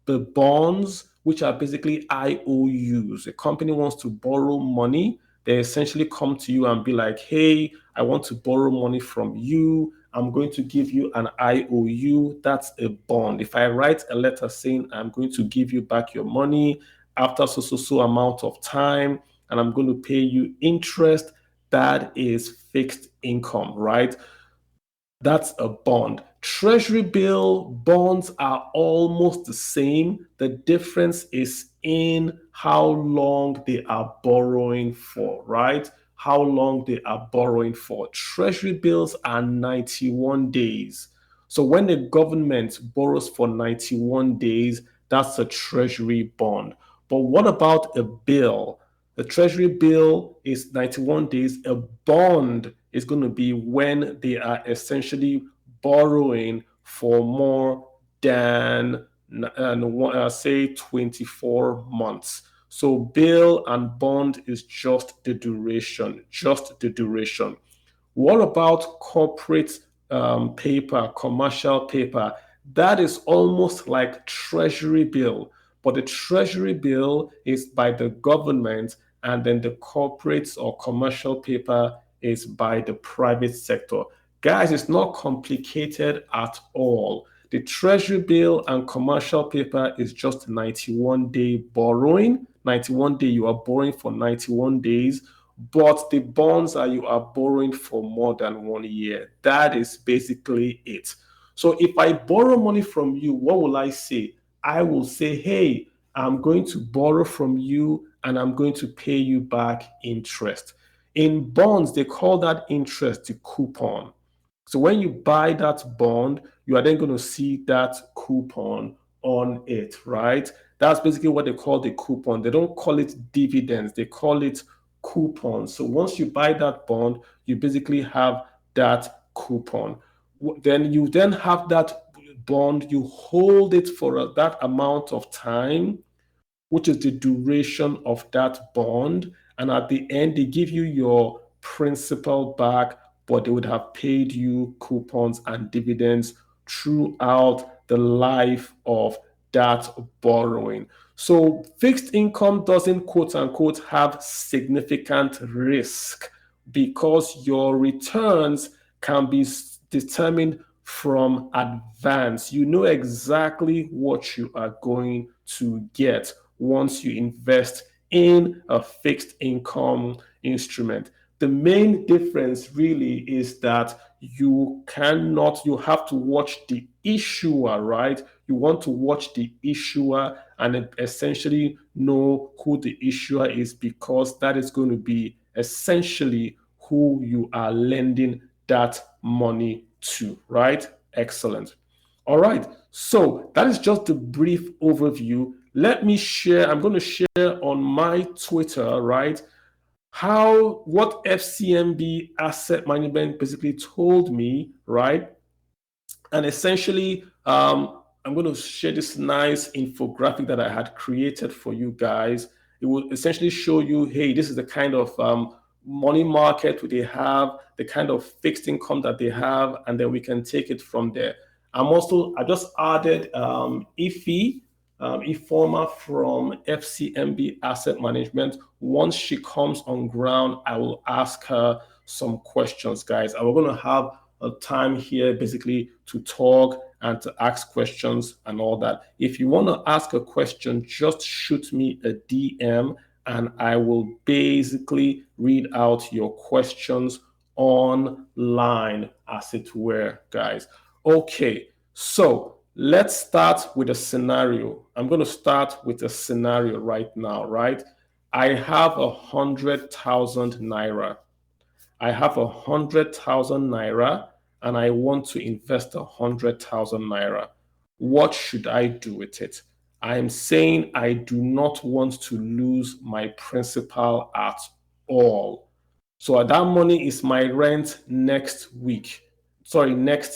the bonds, which are basically IOUs. A company wants to borrow money, they essentially come to you and be like, hey, I want to borrow money from you. I'm going to give you an IOU. That's a bond. If I write a letter saying I'm going to give you back your money after so amount of time, and I'm going to pay you interest, that is fixed income, right? That's a bond. Treasury bill bonds are almost the same. The difference is in how long they are borrowing for, right? How long they are borrowing for. Treasury bills are 91 days. So when the government borrows for 91 days, that's a treasury bond. But what about a bill? The treasury bill is 91 days. A bond is going to be when they are essentially borrowing for more than, say, 24 months. So bill and bond is just the duration, just the duration. What about corporate paper, commercial paper? That is almost like treasury bill, but the treasury bill is by the government, and then the corporate or commercial paper is by the private sector. Guys, it's not complicated at all. The treasury bill and commercial paper is just 91-day borrowing. 91 day, you are borrowing for 91 days, but the bonds are you are borrowing for more than 1 year. That is basically it. So if I borrow money from you, what will I say? I will say, hey, I'm going to borrow from you and I'm going to pay you back interest. In bonds, they call that interest the coupon. So when you buy that bond, you are then going to see that coupon on it, right? That's basically what they call the coupon. They don't call it dividends, they call it coupon. So once you buy that bond, you basically have that coupon. Then you then have that bond, you hold it for that amount of time, which is the duration of that bond. And at the end, they give you your principal back, but they would have paid you coupons and dividends throughout the life of that borrowing. So fixed income doesn't quote unquote have significant risk because your returns can be determined from advance. You know exactly what you are going to get once you invest in a fixed income instrument. The main difference really is that you have to watch the issuer, right? You want to watch the issuer and essentially know who the issuer is because that is going to be essentially who you are lending that money to, right? Excellent. All right, so that is just a brief overview. Let me share, I'm going to share on my Twitter, right, what FCMB Asset Management basically told me, right? And essentially, I'm going to share this nice infographic that I had created for you guys. It will essentially show you, hey, this is the kind of money market they have, the kind of fixed income that they have, and then we can take it from there. I just added Ifoma from FCMB Asset Management. Once she comes on ground, I will ask her some questions, guys. And we're going to have a time here basically to talk and to ask questions and all that. If you want to ask a question, just shoot me a DM and I will basically read out your questions online, as it were, guys. Okay, so let's start with a scenario. I'm going to start with a scenario right now, right? I have 100,000 naira. I have 100,000 naira and I want to invest 100,000 naira. What should I do with it? I am saying I do not want to lose my principal at all. So that money is my rent next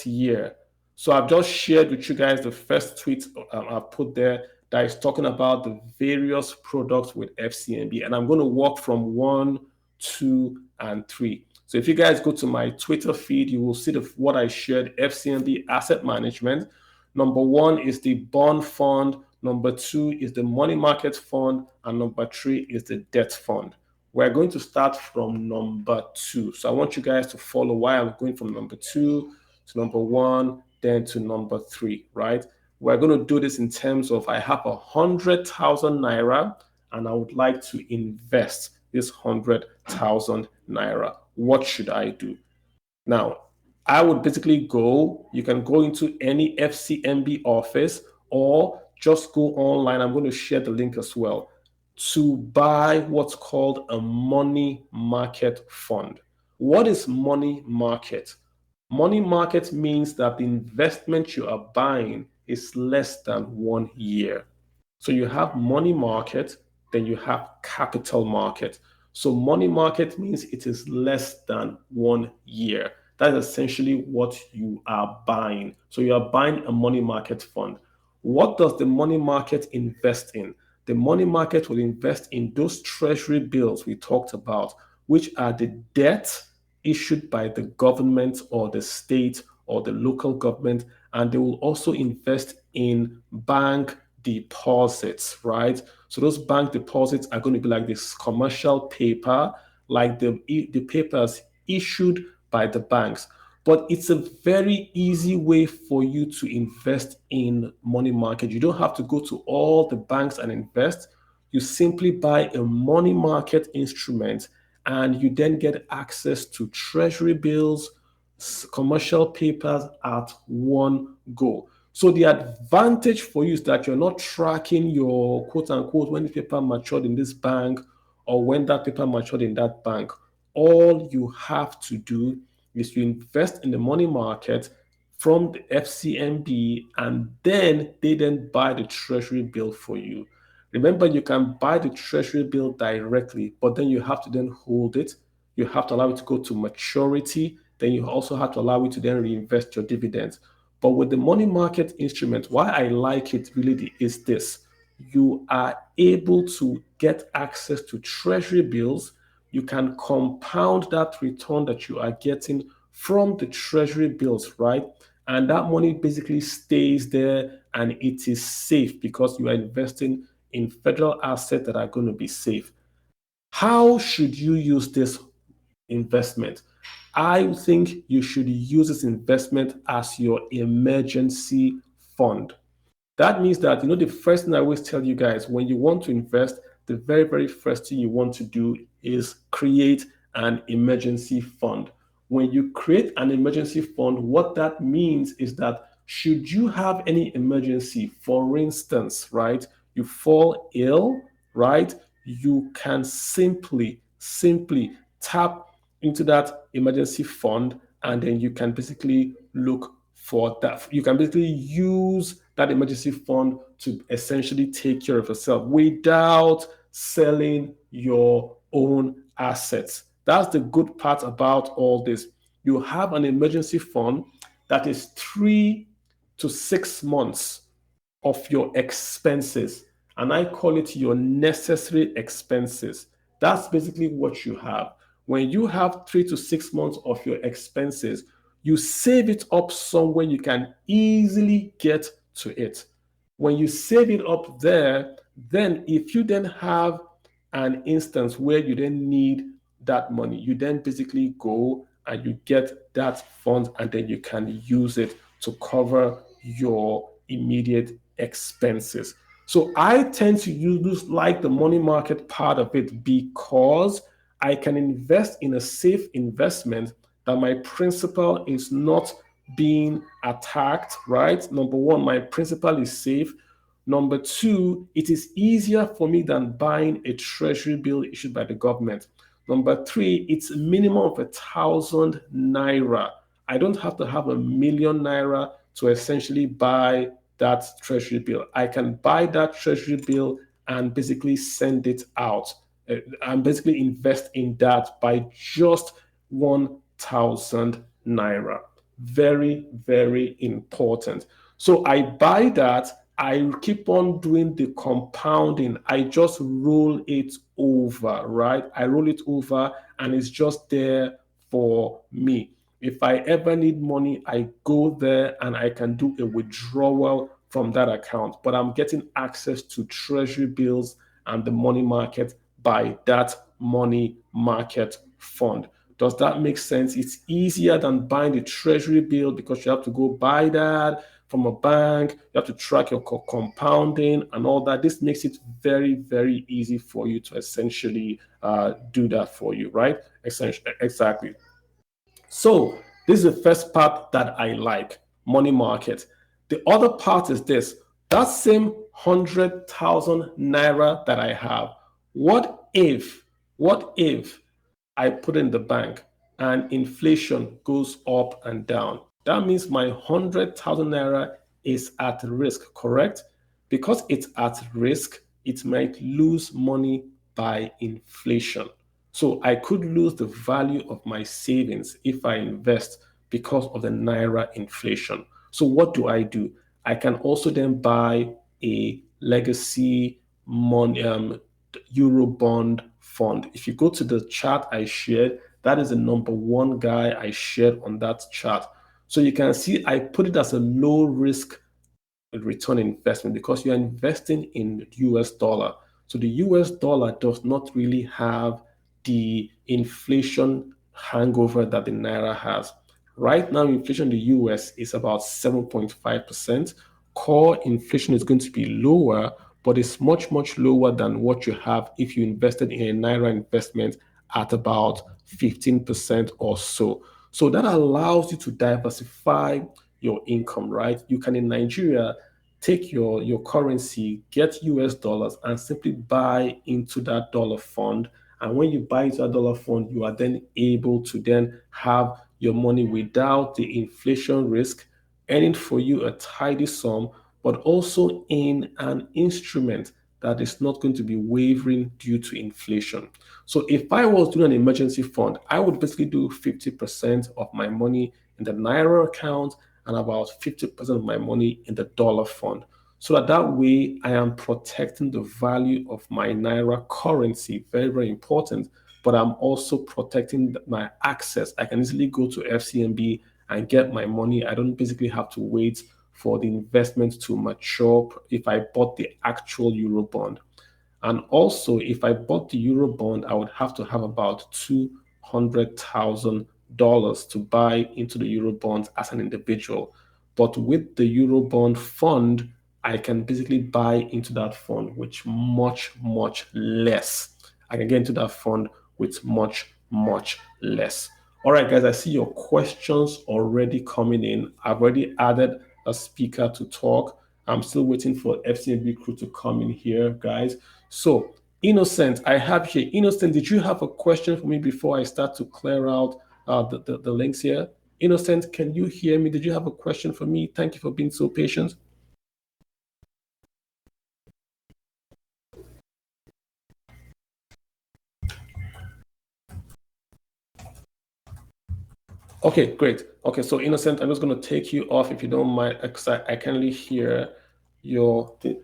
year. So I've just shared with you guys the first tweet I've put there that is talking about the various products with FCMB. And I'm going to walk from 1, 2, and 3. So if you guys go to my Twitter feed, you will see what I shared, FCMB Asset Management. Number 1 is the bond fund. Number 2 is the money market fund. And number 3 is the debt fund. We're going to start from number 2. So I want you guys to follow why I'm going from number 2 to number 1, then to number 3, right? We're going to do this in terms of I have 100,000 naira and I would like to invest this 100,000 naira. What should I do? Now, I would basically you can go into any FCMB office or just go online. I'm going to share the link as well to buy what's called a money market fund. What is money market? Money market means that the investment you are buying is less than 1 year. So you have money market, then you have capital market. So money market means it is less than 1 year. That is essentially what you are buying. So you are buying a money market fund. What does the money market invest in? The money market will invest in those treasury bills we talked about, which are the debt issued by the government or the state or the local government. And they will also invest in bank deposits, right? So those bank deposits are going to be like this commercial paper, like the papers issued by the banks. But it's a very easy way for you to invest in money market. You don't have to go to all the banks and invest. You simply buy a money market instrument and you then get access to treasury bills, commercial papers at one go. So the advantage for you is that you're not tracking your quote unquote when the paper matured in this bank or when that paper matured in that bank. All you have to do is you invest in the money market from the FCMB and then they then buy the treasury bill for you. Remember, you can buy the treasury bill directly, but then you have to then hold it. You have to allow it to go to maturity. Then you also have to allow it to then reinvest your dividends. But with the money market instrument, why I like it really is this. You are able to get access to treasury bills. You can compound that return that you are getting from the treasury bills, right? And that money basically stays there and it is safe because you are investing in federal assets that are going to be safe. How should you use this investment? I think you should use this investment as your emergency fund. That means that, the first thing I always tell you guys when you want to invest, the very, very first thing you want to do is create an emergency fund. When you create an emergency fund, what that means is that should you have any emergency, for instance, right, you fall ill, right, you can simply tap into that emergency fund and then you can basically look for that. You can basically use that emergency fund to essentially take care of yourself without selling your own assets. That's the good part about all this. You have an emergency fund that is 3 to 6 months of your expenses, and I call it your necessary expenses. That's basically what you have. When you have 3 to 6 months of your expenses, you save it up somewhere you can easily get to it. When you save it up there, then if you then have an instance where you then need that money, you then basically go and you get that fund and then you can use it to cover your immediate expenses. So I tend to use like the money market part of it because I can invest in a safe investment that my principal is not being attacked, right? Number one, my principal is safe. Number two, it is easier for me than buying a treasury bill issued by the government. Number three, it's a minimum of 1,000 naira. I don't have to have 1,000,000 naira to essentially buy that treasury bill. I can buy that treasury bill and basically send it out and basically invest in that by just 1,000 naira. Very, very important. So I buy that. I keep on doing the compounding. I just roll it over, right? I roll it over and it's just there for me. If I ever need money, I go there and I can do a withdrawal from that account, but I'm getting access to treasury bills and the money market by that money market fund. Does that make sense? It's easier than buying the treasury bill because you have to go buy that from a bank. You have to track your compounding and all that. This makes it very, very easy for you to essentially do that for you, right? Essentially, exactly. So this is the first part that I like, money market. The other part is this: that same 100,000 naira that I have. What if, what if I put in the bank and inflation goes up and down? That means my 100,000 naira is at risk, correct? Because it's at risk, it might lose money by inflation. So I could lose the value of my savings if I invest because of the naira inflation. So what do? I can also then buy a legacy money euro bond fund. If you go to the chart I shared, that is the number one guy I shared on that chart. So you can see I put it as a low risk return investment because you're investing in US dollar. So the US dollar does not really have the inflation hangover that the naira has. Right now, inflation in the US is about 7.5%. Core inflation is going to be lower, but it's much, much lower than what you have if you invested in a naira investment at about 15% or so. So that allows you to diversify your income, right? You can in Nigeria take your currency, get US dollars, and simply buy into that dollar fund. And when you buy into that dollar fund, you are then able to then have your money without the inflation risk, earning for you a tidy sum, but also in an instrument that is not going to be wavering due to inflation. So if I was doing an emergency fund, I would basically do 50% of my money in the Naira account and about 50% of my money in the dollar fund. So that way I am protecting the value of my Naira currency. Very, very important. But I'm also protecting my access. I can easily go to FCMB and get my money. I don't basically have to wait for the investment to mature if I bought the actual Euro bond. And also, if I bought the Euro bond, I would have to have about $200,000 to buy into the Euro bonds as an individual. But with the Euro bond fund, I can basically buy into that fund with much, much less. I can get into that fund with much, much less. All right, guys, I see your questions already coming in. I've already added a speaker to talk. I'm still waiting for FCMB crew to come in here, guys. So, Innocent, I have here. Innocent, did you have a question for me before I start to clear out the links here? Innocent, can you hear me? Did you have a question for me? Thank you for being so patient. Okay, great. Okay, so Innocent, I'm just going to take you off if you don't mind, because I can only hear your thing.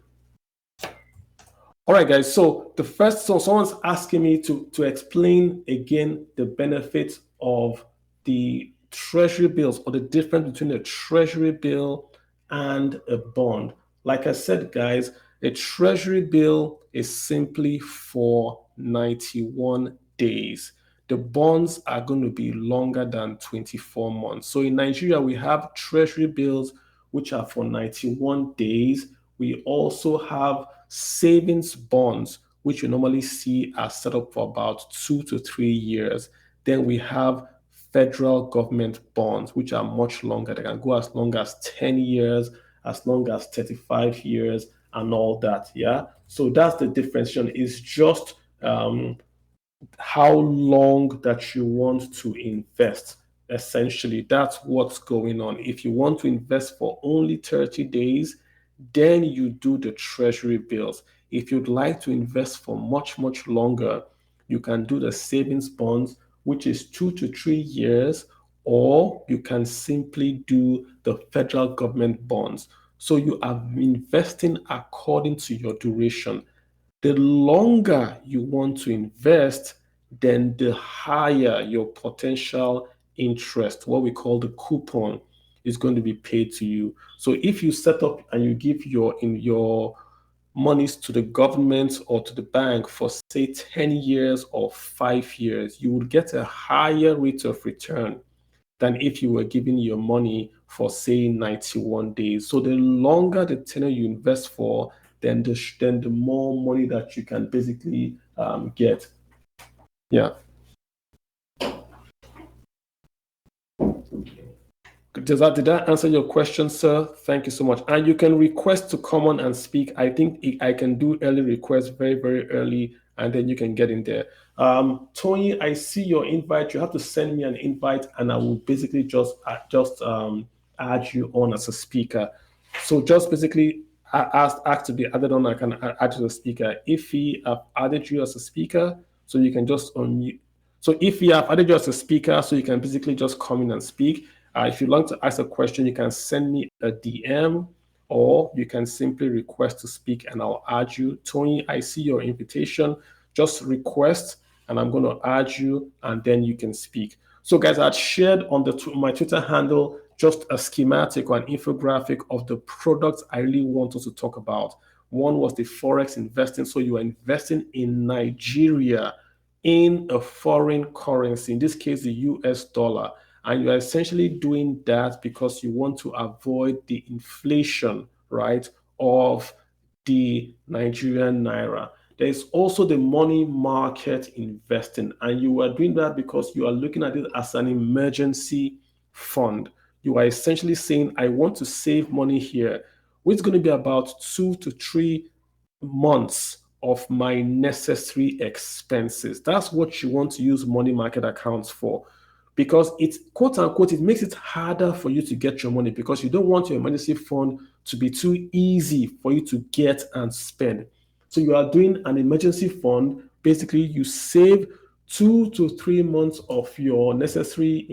All right, guys. So someone's asking me to explain again the benefits of the treasury bills or the difference between a treasury bill and a bond. Like I said, guys, a treasury bill is simply for 91 days. The bonds are going to be longer than 24 months. So in Nigeria, we have treasury bills which are for 91 days. We also have savings bonds, which you normally see are set up for about 2 to 3 years. Then we have federal government bonds, which are much longer. They can go as long as 10 years, as long as 35 years, and all that. Yeah. So that's the differentiation. It's just how long that you want to invest. Essentially, that's what's going on. If you want to invest for only 30 days, then you do the treasury bills. If you'd like to invest for much, much longer, you can do the savings bonds, which is 2 to 3 years, or you can simply do the federal government bonds. So you are investing according to your duration. The longer you want to invest, then the higher your potential interest, what we call the coupon, is going to be paid to you. So if you set up and you give your monies to the government or to the bank for say 10 years or 5 years, you would get a higher rate of return than if you were giving your money for say 91 days. So the longer the tenure you invest for, then the more money that you can basically get. Yeah. Did that answer your question, sir? Thank you so much. And you can request to come on and speak. I think I can do early requests very, very early, and then you can get in there. Tony, I see your invite. You have to send me an invite, and I will basically just add you on as a speaker. So just basically ask to be added on. I can add to the speaker. If he have added you as a speaker, so you can just unmute. So if you have added you as a speaker, so you can basically just come in and speak. If you'd like to ask a question, you can send me a DM or you can simply request to speak and I'll add you. Tony, I see your invitation. Just request and I'm going to add you and then you can speak. So guys, I had shared on my Twitter handle just a schematic or an infographic of the products I really want us to talk about. One was the Forex investing. So you are investing in Nigeria in a foreign currency, in this case, the US dollar. And you are essentially doing that because you want to avoid the inflation, right, of the Nigerian naira. There is also the money market investing, and you are doing that because you are looking at it as an emergency fund. You are essentially saying, I want to save money here, which is going to be about 2 to 3 months of my necessary expenses. That's what you want to use money market accounts for, because it's quote unquote, it makes it harder for you to get your money because you don't want your emergency fund to be too easy for you to get and spend. So you are doing an emergency fund. Basically, you save 2 to 3 months of your necessary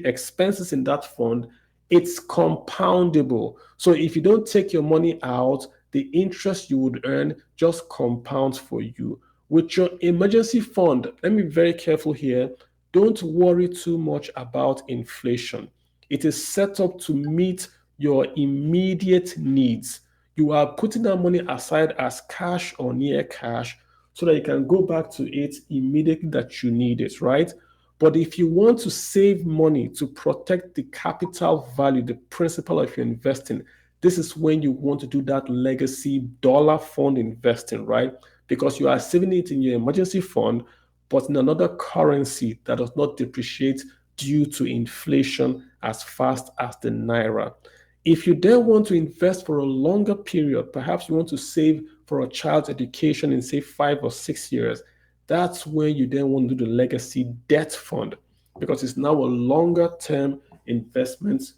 expenses in that fund. It's compoundable. So if you don't take your money out, the interest you would earn just compounds for you. With your emergency fund, let me be very careful here. Don't worry too much about inflation. It is set up to meet your immediate needs. You are putting that money aside as cash or near cash so that you can go back to it immediately that you need it, right? But if you want to save money to protect the capital value, the principal of your investing, this is when you want to do that legacy dollar fund investing, right? Because you are saving it in your emergency fund, but in another currency that does not depreciate due to inflation as fast as the naira. If you then want to invest for a longer period, perhaps you want to save for a child's education in say 5 or 6 years, that's when you then want to do the legacy debt fund because it's now a longer term investment.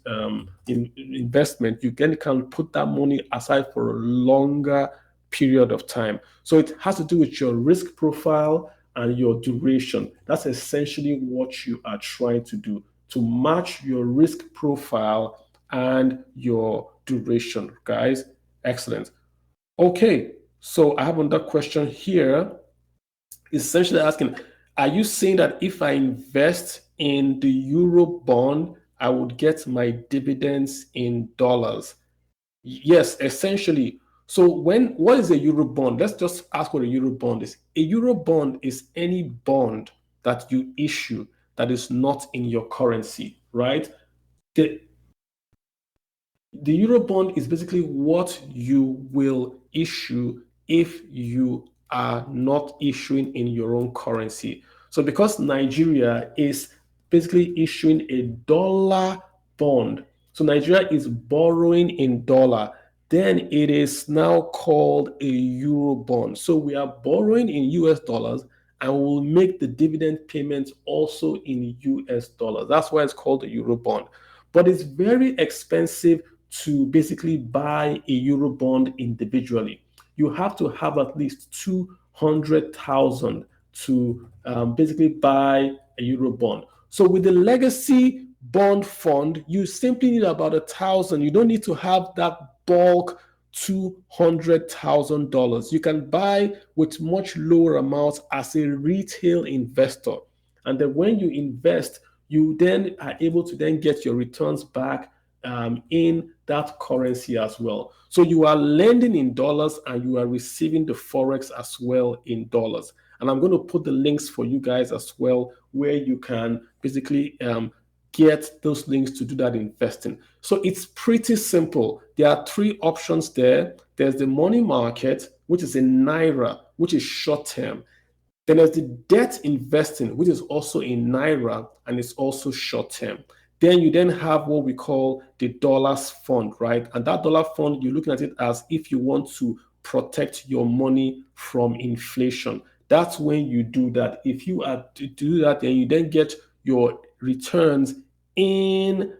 Investment, you then can put that money aside for a longer period of time. So it has to do with your risk profile and your duration. That's essentially what you are trying to do to match your risk profile and your duration, guys. Excellent. Okay, so I have another question here. Essentially asking, are you saying that if I invest in the euro bond, I would get my dividends in dollars? Yes, essentially. So what is a euro bond? Let's just ask what a euro bond is. A euro bond is any bond that you issue that is not in your currency, right? The, the euro bond is basically what you will issue if you are not issuing in your own currency. So because Nigeria is basically issuing a dollar bond, so Nigeria is borrowing in dollar, then it is now called a euro bond. So we are borrowing in US dollars and we'll make the dividend payments also in US dollars. That's why it's called a euro bond. But it's very expensive to basically buy a euro bond individually. You have to have at least 200,000 to basically buy a euro bond. So with the legacy bond fund, you simply need about 1,000. You don't need to have that bulk $200,000. You can buy with much lower amounts as a retail investor. And then when you invest, you then are able to then get your returns back in that currency as well. So you are lending in dollars and you are receiving the forex as well in dollars. And I'm going to put the links for you guys as well, where you can basically get those links to do that investing. So it's pretty simple. There are three options there. There's the money market, which is in Naira, which is short term. Then there's the debt investing, which is also in Naira and it's also short term. Then you then have what we call the dollars fund, right? And that dollar fund, you're looking at it as if you want to protect your money from inflation. That's when you do that. If you are to do that, then you then get your returns in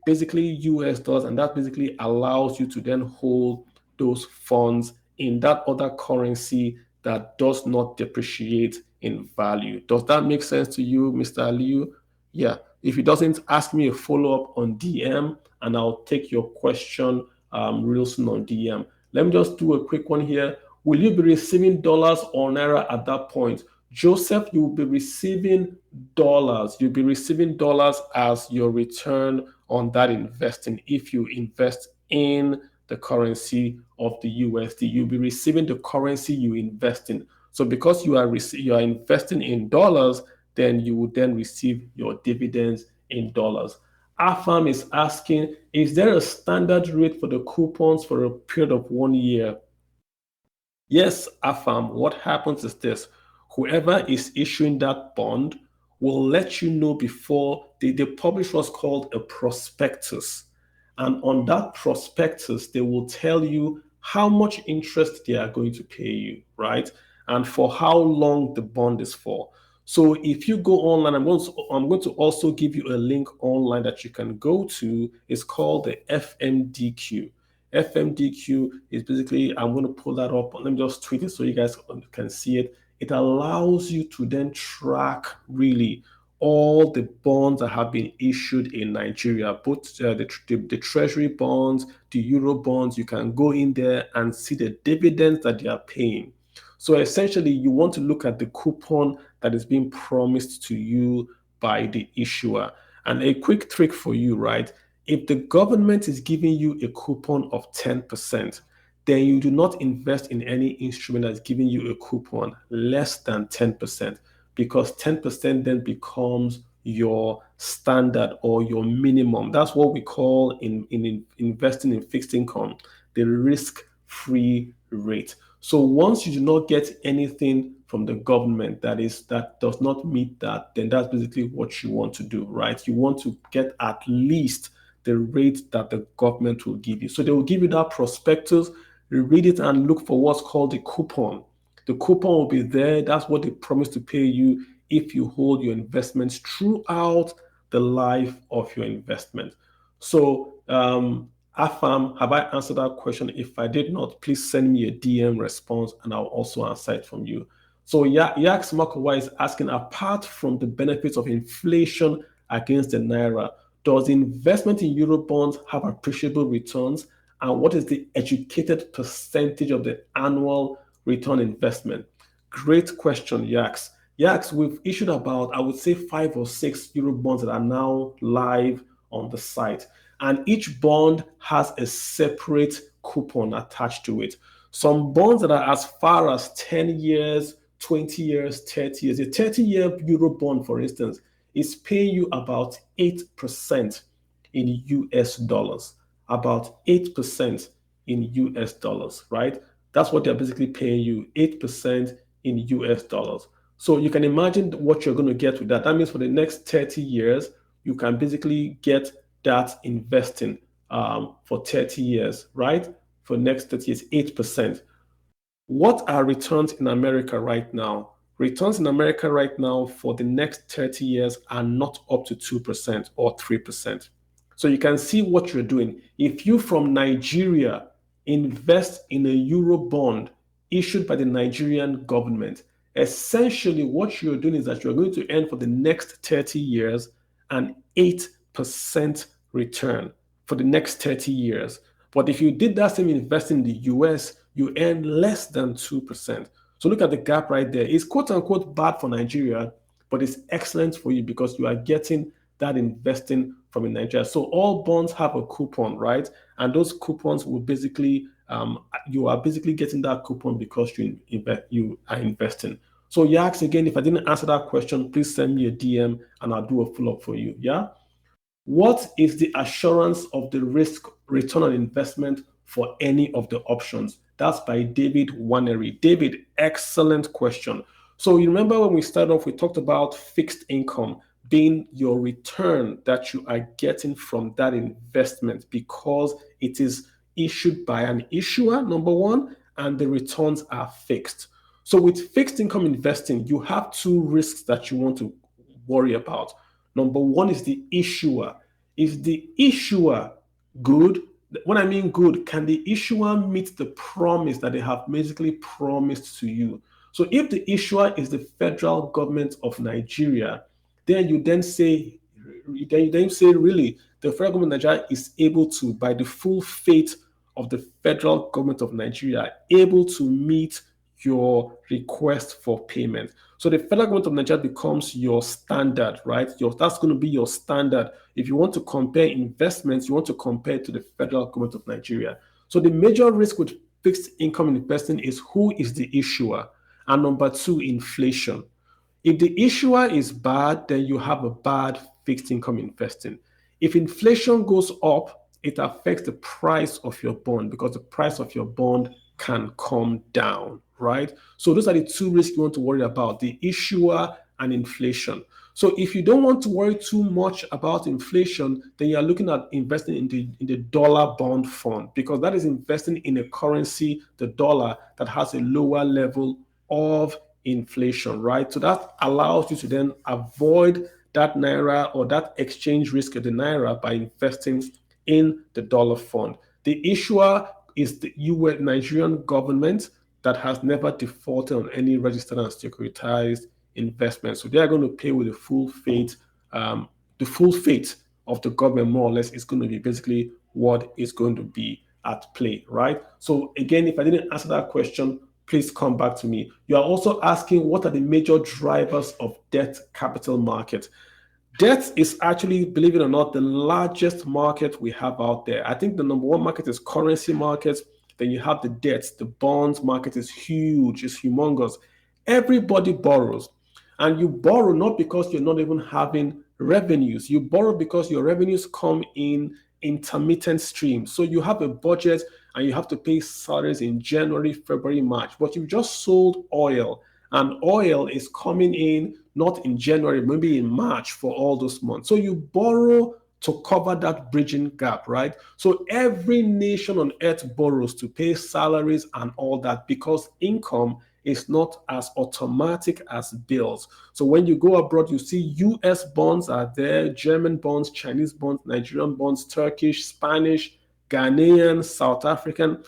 basically US dollars, and that basically allows you to then hold those funds in that other currency that does not depreciate in value. Does that make sense to you, Mr. Liu? Yeah. If it doesn't, ask me a follow-up on DM and I'll take your question real soon on DM. Let me just do a quick one here. Will you be receiving dollars or Naira at that point? Joseph, you will be receiving dollars. You'll be receiving dollars as your return on that investing. If you invest in the currency of the USD, you'll be receiving the currency you invest in. So because you are investing in dollars, then you will then receive your dividends in dollars. Afam is asking, is there a standard rate for the coupons for a period of 1 year? Yes, Afam, what happens is this. Whoever is issuing that bond will let you know before they publish what's called a prospectus. And on that prospectus, they will tell you how much interest they are going to pay you, right? And for how long the bond is for. So if you go online, I'm going to also give you a link online that you can go to. It's called the FMDQ. FMDQ is basically, I'm going to pull that up. Let me just tweet it so you guys can see it. It allows you to then track really all the bonds that have been issued in Nigeria, both the treasury bonds, the euro bonds. You can go in there and see the dividends that they are paying. So essentially, you want to look at the coupon that is being promised to you by the issuer. And a quick trick for you, right? If the government is giving you a coupon of 10%, then you do not invest in any instrument that's giving you a coupon less than 10%, because 10% then becomes your standard or your minimum. That's what we call in investing in fixed income, the risk-free rate. So once you do not get anything from the government that does not meet that, then that's basically what you want to do, right? You want to get at least the rate that the government will give you. So they will give you that prospectus, read it and look for what's called the coupon. The coupon will be there. That's what they promise to pay you if you hold your investments throughout the life of your investment. So, Afam, have I answered that question? If I did not, please send me a DM response and I'll also answer it from you. So, Yax Makawa is asking, apart from the benefits of inflation against the Naira, does investment in Euro bonds have appreciable returns? And what is the educated percentage of the annual return investment? Great question, Yax. Yax, we've issued about, I would say, 5 or 6 Euro bonds that are now live on the site. And each bond has a separate coupon attached to it. Some bonds that are as far as 10 years, 20 years, 30 years. A 30-year Euro bond, for instance, is paying you about 8% in US dollars. About 8% in US dollars, right? That's what they're basically paying you, 8% in US dollars. So you can imagine what you're going to get with that. That means for the next 30 years, you can basically get that investing for 30 years, right? For next 30 years, 8%. What are returns in America right now? Returns in America right now for the next 30 years are not up to 2% or 3%. So you can see what you're doing. If you from Nigeria invest in a Euro bond issued by the Nigerian government, essentially what you're doing is that you're going to earn for the next 30 years an 8% return for the next 30 years. But if you did that same investing in the US, you earn less than 2%. So look at the gap right there. It's quote unquote bad for Nigeria but it's excellent for you because you are getting that investing from in Nigeria. So all bonds have a coupon, right? And those coupons will basically you are basically getting that coupon because you are investing. So Yax, again, if I didn't answer that question, please send me a DM and I'll do a follow up for you. Yeah. What is the assurance of the risk return on investment for any of the options? That's by David Wanery. David, excellent question. So you remember when we started off, we talked about fixed income being your return that you are getting from that investment because it is issued by an issuer, number one, and the returns are fixed. So with fixed income investing, you have two risks that you want to worry about. Number one is the issuer. Is the issuer good? When I mean good, can the issuer meet the promise that they have basically promised to you? So if the issuer is the federal government of Nigeria, then you then say, really, the federal government of Nigeria is able to, by the full faith of the federal government of Nigeria, able to meet your request for payment. So the federal government of Nigeria becomes your standard, right? That's going to be your standard. If you want to compare investments, you want to compare to the federal government of Nigeria. So the major risk with fixed income investing is who is the issuer, and number two, inflation. If the issuer is bad, then you have a bad fixed income investing. If inflation goes up, it affects the price of your bond because the price of your bond can come down, right? So those are the two risks you want to worry about, the issuer and inflation. So if you don't want to worry too much about inflation, then you're looking at investing in the dollar bond fund because that is investing in a currency, the dollar, that has a lower level of inflation, right? So that allows you to then avoid that naira or that exchange risk of the naira by investing in the dollar fund. The issuer is the US Nigerian government that has never defaulted on any registered and securitized investment. So they are going to pay with the full fate of the government, more or less, is going to be basically what is going to be at play, right? So again, if I didn't answer that question, please come back to me. You are also asking what are the major drivers of debt capital market. Debt is actually, believe it or not, the largest market we have out there. I think the number one market is currency markets. Then you have the debts. The bonds market is huge, it's humongous. Everybody borrows. And you borrow not because you're not even having revenues. You borrow because your revenues come in intermittent streams. So you have a budget and you have to pay salaries in January, February, March. But you've just sold oil, and oil is coming in not in January, maybe in March for all those months. So you borrow to cover that bridging gap, right? So every nation on earth borrows to pay salaries and all that because income is not as automatic as bills. So when you go abroad, you see US bonds are there, German bonds, Chinese bonds, Nigerian bonds, Turkish, Spanish, Ghanaian, South African.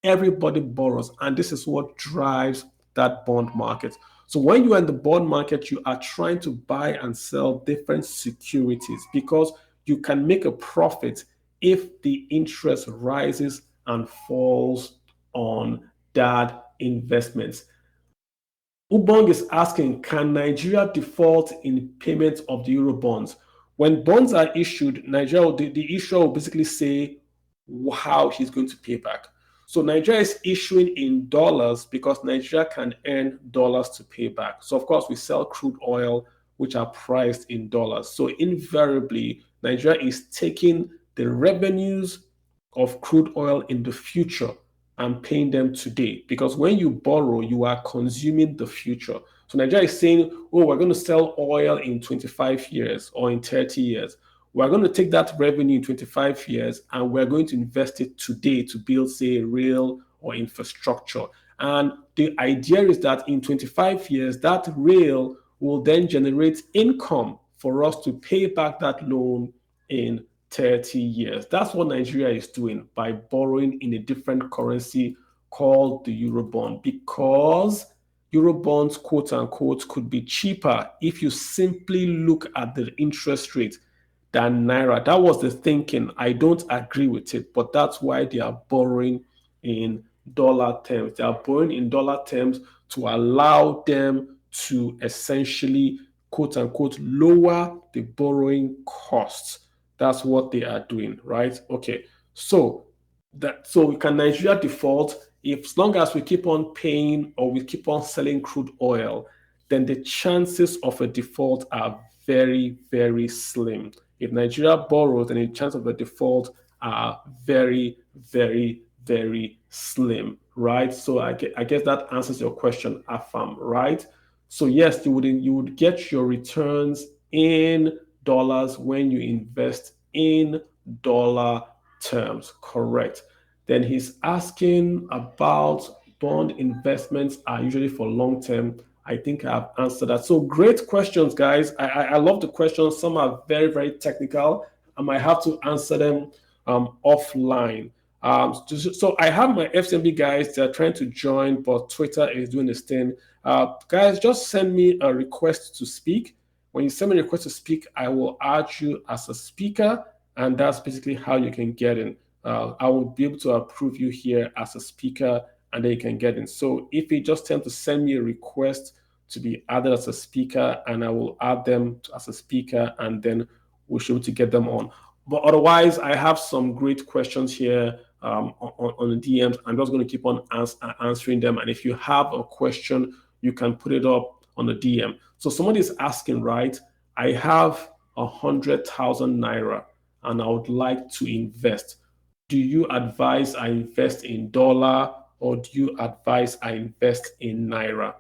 Everybody borrows, and this is what drives that bond market. So when you are in the bond market, you are trying to buy and sell different securities because you can make a profit if the interest rises and falls on that investment. Ubong is asking, can Nigeria default in payment of the Euro bonds? When bonds are issued, Nigeria, the issuer will basically say how he's going to pay back. So Nigeria is issuing in dollars because Nigeria can earn dollars to pay back. So of course we sell crude oil, which are priced in dollars. So invariably, Nigeria is taking the revenues of crude oil in the future and paying them today. Because when you borrow, you are consuming the future. So Nigeria is saying, oh, we're going to sell oil in 25 years or in 30 years. We're going to take that revenue in 25 years and we're going to invest it today to build, say, rail or infrastructure. And the idea is that in 25 years, that rail will then generate income for us to pay back that loan in 30 years. That's what Nigeria is doing by borrowing in a different currency called the Eurobond, because Eurobonds, quote unquote, could be cheaper if you simply look at the interest rate than Naira. That was the thinking. I don't agree with it, but that's why they are borrowing in dollar terms. They are borrowing in dollar terms to allow them to essentially quote unquote lower the borrowing costs. That's what they are doing, right? Okay. So can Nigeria default? If as long as we keep on paying or we keep on selling crude oil, then the chances of a default are very, very slim. If Nigeria borrows, then the chance of a default are very, very, very slim, right? So I guess that answers your question, Afam, right? So yes, you would get your returns in dollars when you invest in dollar terms, correct? Then he's asking about bond investments are usually for long term. I think I've answered that. So great questions, guys. I love the questions. Some are very, very technical. I might have to answer them offline. So I have my FCMB guys. They're trying to join, but Twitter is doing this thing. Guys, just send me a request to speak. When you send me a request to speak, I will add you as a speaker, and that's basically how you can get in. I will be able to approve you here as a speaker, and then you can get in. So if you just tend to send me a request to be added as a speaker, and I will add them as a speaker, and then we should be able to get them on. But otherwise, I have some great questions here on the DMs. I'm just going to keep on answering them. And if you have a question, you can put it up on the DM. So somebody is asking, right? I have 100,000 naira and I would like to invest. Do you advise I invest in dollar or do you advise I invest in naira?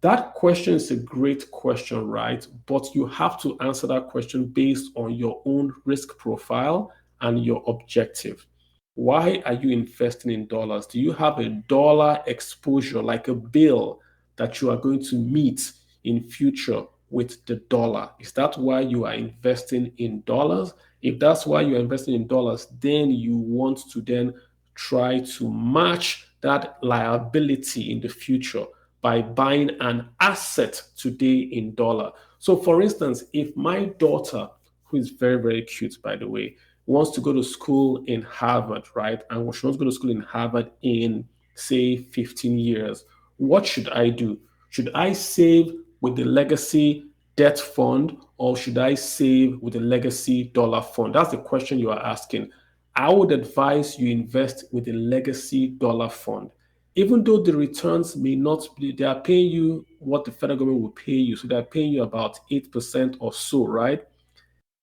That question is a great question, right? But you have to answer that question based on your own risk profile and your objective. Why are you investing in dollars? Do you have a dollar exposure, like a bill that you are going to meet in future with the dollar? Is that why you are investing in dollars? If that's why you're investing in dollars, then you want to then try to match that liability in the future by buying an asset today in dollar. So for instance, if my daughter, who is very, very cute, by the way, wants to go to school in Harvard, right? And she wants to go to school in Harvard in, say, 15 years, what should I do? Should I save with the legacy debt fund or should I save with the legacy dollar fund? That's the question you are asking. I would advise you invest with the legacy dollar fund. Even though the returns may not be, they are paying you what the federal government will pay you. So they're paying you about 8% or so, right?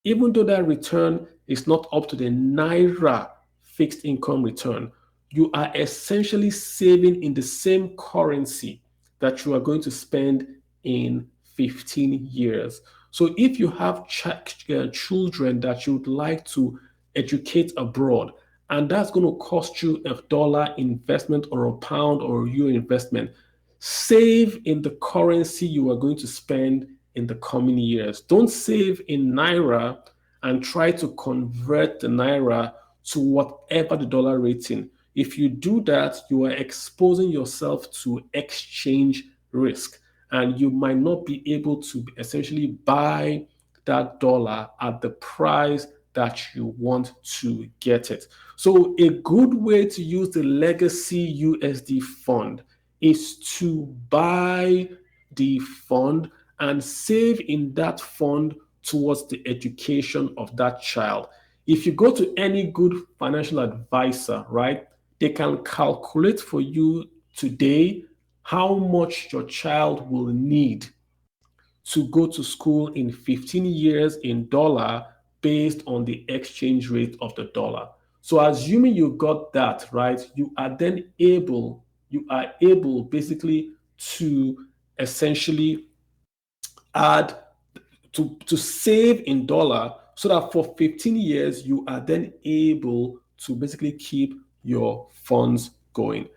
Even though that return is not up to the Naira fixed income return, you are essentially saving in the same currency that you are going to spend in 15 years. So if you have children that you would like to educate abroad, and that's going to cost you a dollar investment or a pound or a euro investment, save in the currency you are going to spend in the coming years. Don't save in Naira and try to convert the Naira to whatever the dollar rating. If you do that, you are exposing yourself to exchange risk and you might not be able to essentially buy that dollar at the price that you want to get it. So a good way to use the legacy USD fund is to buy the fund and save in that fund towards the education of that child. If you go to any good financial advisor, right, they can calculate for you today how much your child will need to go to school in 15 years in dollar based on the exchange rate of the dollar. So assuming you got that, right, you are able basically to essentially add to save in dollar so that for 15 years you are then able to basically keep your funds going.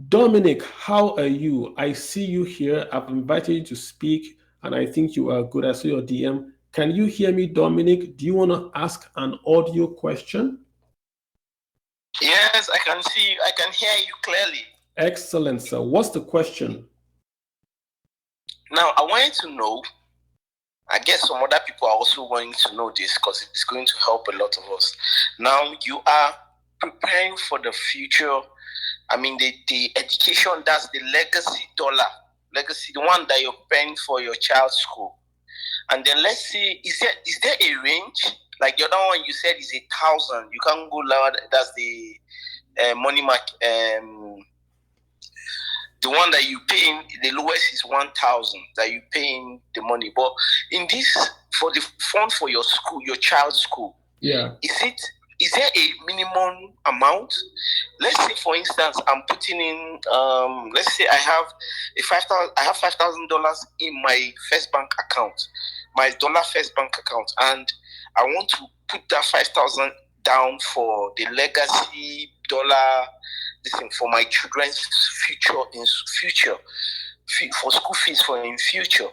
Dominic, how are you? I see you here. I've invited you to speak, and I think you are good. I saw your DM. Can you hear me, Dominic? Do you want to ask an audio question? Yes, I can see you. I can hear you clearly. Excellent, sir. What's the question? Now, I wanted to know, I guess some other people are also wanting to know this because it's going to help a lot of us. Now, you are preparing for the future. I mean, the education, that's the legacy dollar, legacy, the one that you're paying for your child's school. And then let's see, is there a range? Like the other one you said is 1,000. You can't go lower. That's the money market. The one that you pay in, the lowest is 1,000 that you pay in the money. But in this, for the fund for your school, your child's school, is there a minimum amount? Let's say, for instance, I'm putting in, let's say I have $5,000 in my First Bank account, my dollar First Bank account, and I want to put that 5,000 down for the legacy dollar, this thing for my children's future for school fees for in future.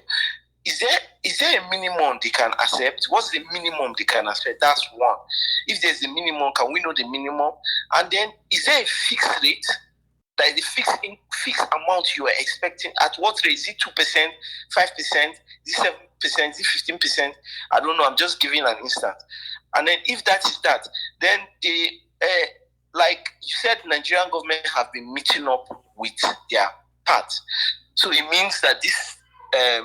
Is there a minimum they can accept? What's the minimum they can accept? That's one. If there's a minimum, can we know the minimum? And then is there a fixed rate? That is the fixed amount you are expecting. At what rate? Is it 2%, 5%, is it 7%, is it 15%? I don't know. I'm just giving an instance. And then if that is that, then the like you said, Nigerian government have been meeting up with their part. So it means that this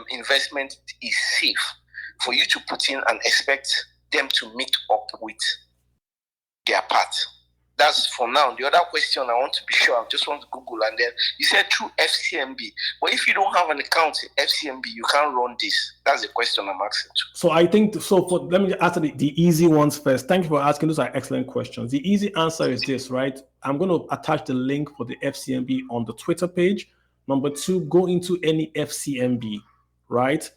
investment is safe for you to put in and expect them to meet up with their part. That's for now. The other question I want to be sure, I just want to Google, and then you said through FCMB. But if you don't have an account in FCMB, you can't run this. That's the question I'm asking. So I think, let me answer the easy ones first. Thank you for asking. Those are excellent questions. The easy answer is this, right? I'm going to attach the link for the FCMB on the Twitter page. Number two, go into any FCMB, right?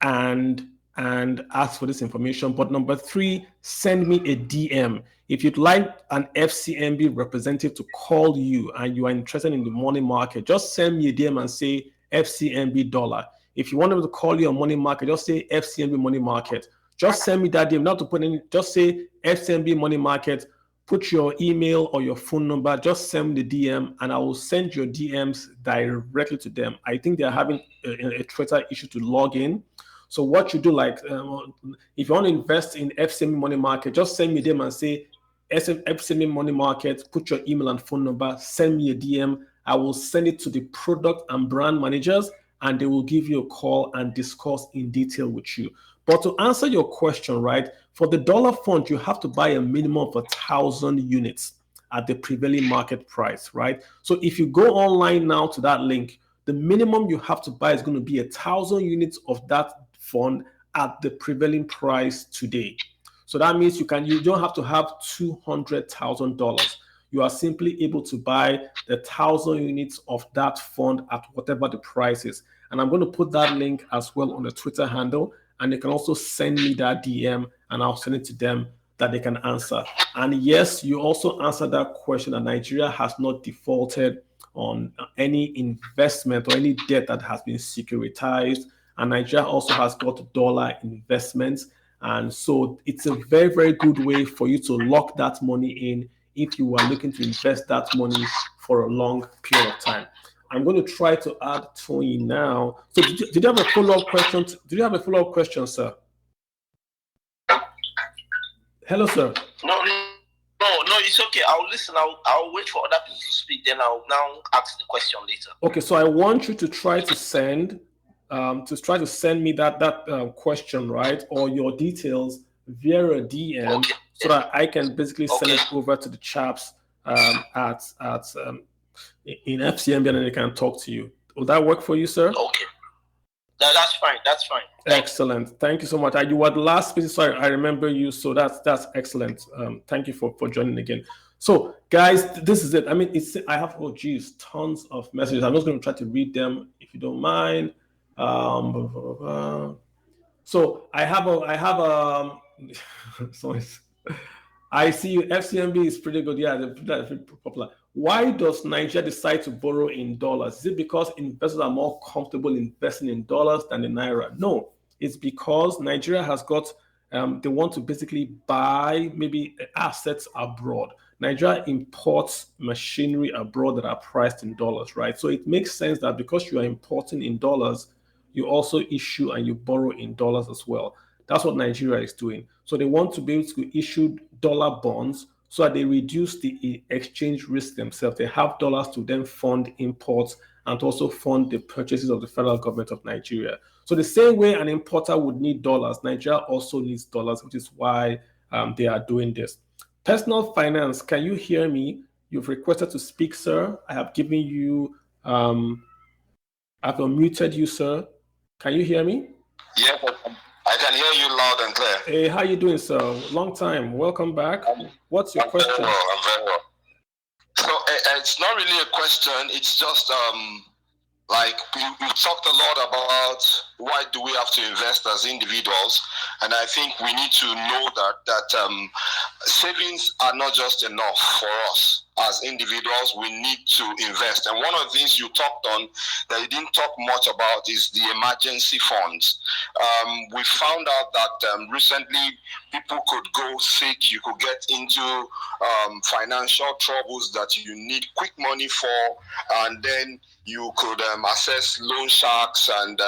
And ask for this information. But number three, send me a DM. If you'd like an FCMB representative to call you and you are interested in the money market, just send me a DM and say FCMB dollar. If you want them to call you on money market, just say FCMB money market. Just send me that DM, not to put in, just say FCMB money market, put your email or your phone number, just send me the DM and I will send your DMs directly to them. I think they're having a Twitter issue to log in. So what you do, like, if you want to invest in FCMB money market, just send me them and say FCMB money market, put your email and phone number, send me a DM. I will send it to the product and brand managers and they will give you a call and discuss in detail with you. But to answer your question, right, for the dollar fund, you have to buy a minimum of 1,000 units at the prevailing market price, right? So if you go online now to that link, the minimum you have to buy is going to be 1,000 units of that fund at the prevailing price today. So that means you don't have to have $200,000. You are simply able to buy the 1,000 units of that fund at whatever the price is. And I'm going to put that link as well on the Twitter handle. And they can also send me that DM and I'll send it to them that they can answer. And yes, you also answered that question that Nigeria has not defaulted on any investment or any debt that has been securitized. And Nigeria also has got dollar investments. And so it's a very, very good way for you to lock that money in if you are looking to invest that money for a long period of time. I'm going to try to add Tony now. So did you have a follow-up question? Did you have a follow-up question, sir? Hello, sir. No, it's okay. I'll listen. I'll wait for other people to speak. Then I'll now ask the question later. Okay, so I want you to try to send me that question, right, or your details via a DM, okay, so that I can basically send it over to the chaps in FCMB and then they can talk to you. Will that work for you, sir? Okay. That's fine. That's fine. Excellent. Thank you so much. You were the last speaker, so I remember you. So that's excellent. Thank you for joining again. So guys, this is it. I mean, I have tons of messages. I'm just going to try to read them if you don't mind. So I have so I see you. FCMB is pretty good. Yeah, they're pretty popular. Why does Nigeria decide to borrow in dollars? Is it because investors are more comfortable investing in dollars than in naira? No, it's because Nigeria has got, they want to basically buy maybe assets abroad. Nigeria imports machinery abroad that are priced in dollars, right? So it makes sense that because you are importing in dollars, you also issue and you borrow in dollars as well. That's what Nigeria is doing. So they want to be able to issue dollar bonds so that they reduce the exchange risk themselves. They have dollars to then fund imports and to also fund the purchases of the federal government of Nigeria. So the same way an importer would need dollars, Nigeria also needs dollars, which is why they are doing this. Personal finance, can you hear me? You've requested to speak, sir. I have given you, I've unmuted you, sir. Can you hear me? Yeah, I can hear you loud and clear. Hey, how you doing, sir? Long time. Welcome back. What's your question? I'm very well. So it's not really a question. It's just like we talked a lot about why do we have to invest as individuals, and I think we need to know that savings are not just enough for us as individuals. We need to invest, and one of the things you talked on that you didn't talk much about is the emergency funds. We found out that recently people could go sick, you could get into financial troubles that you need quick money for, and then you could access loan sharks and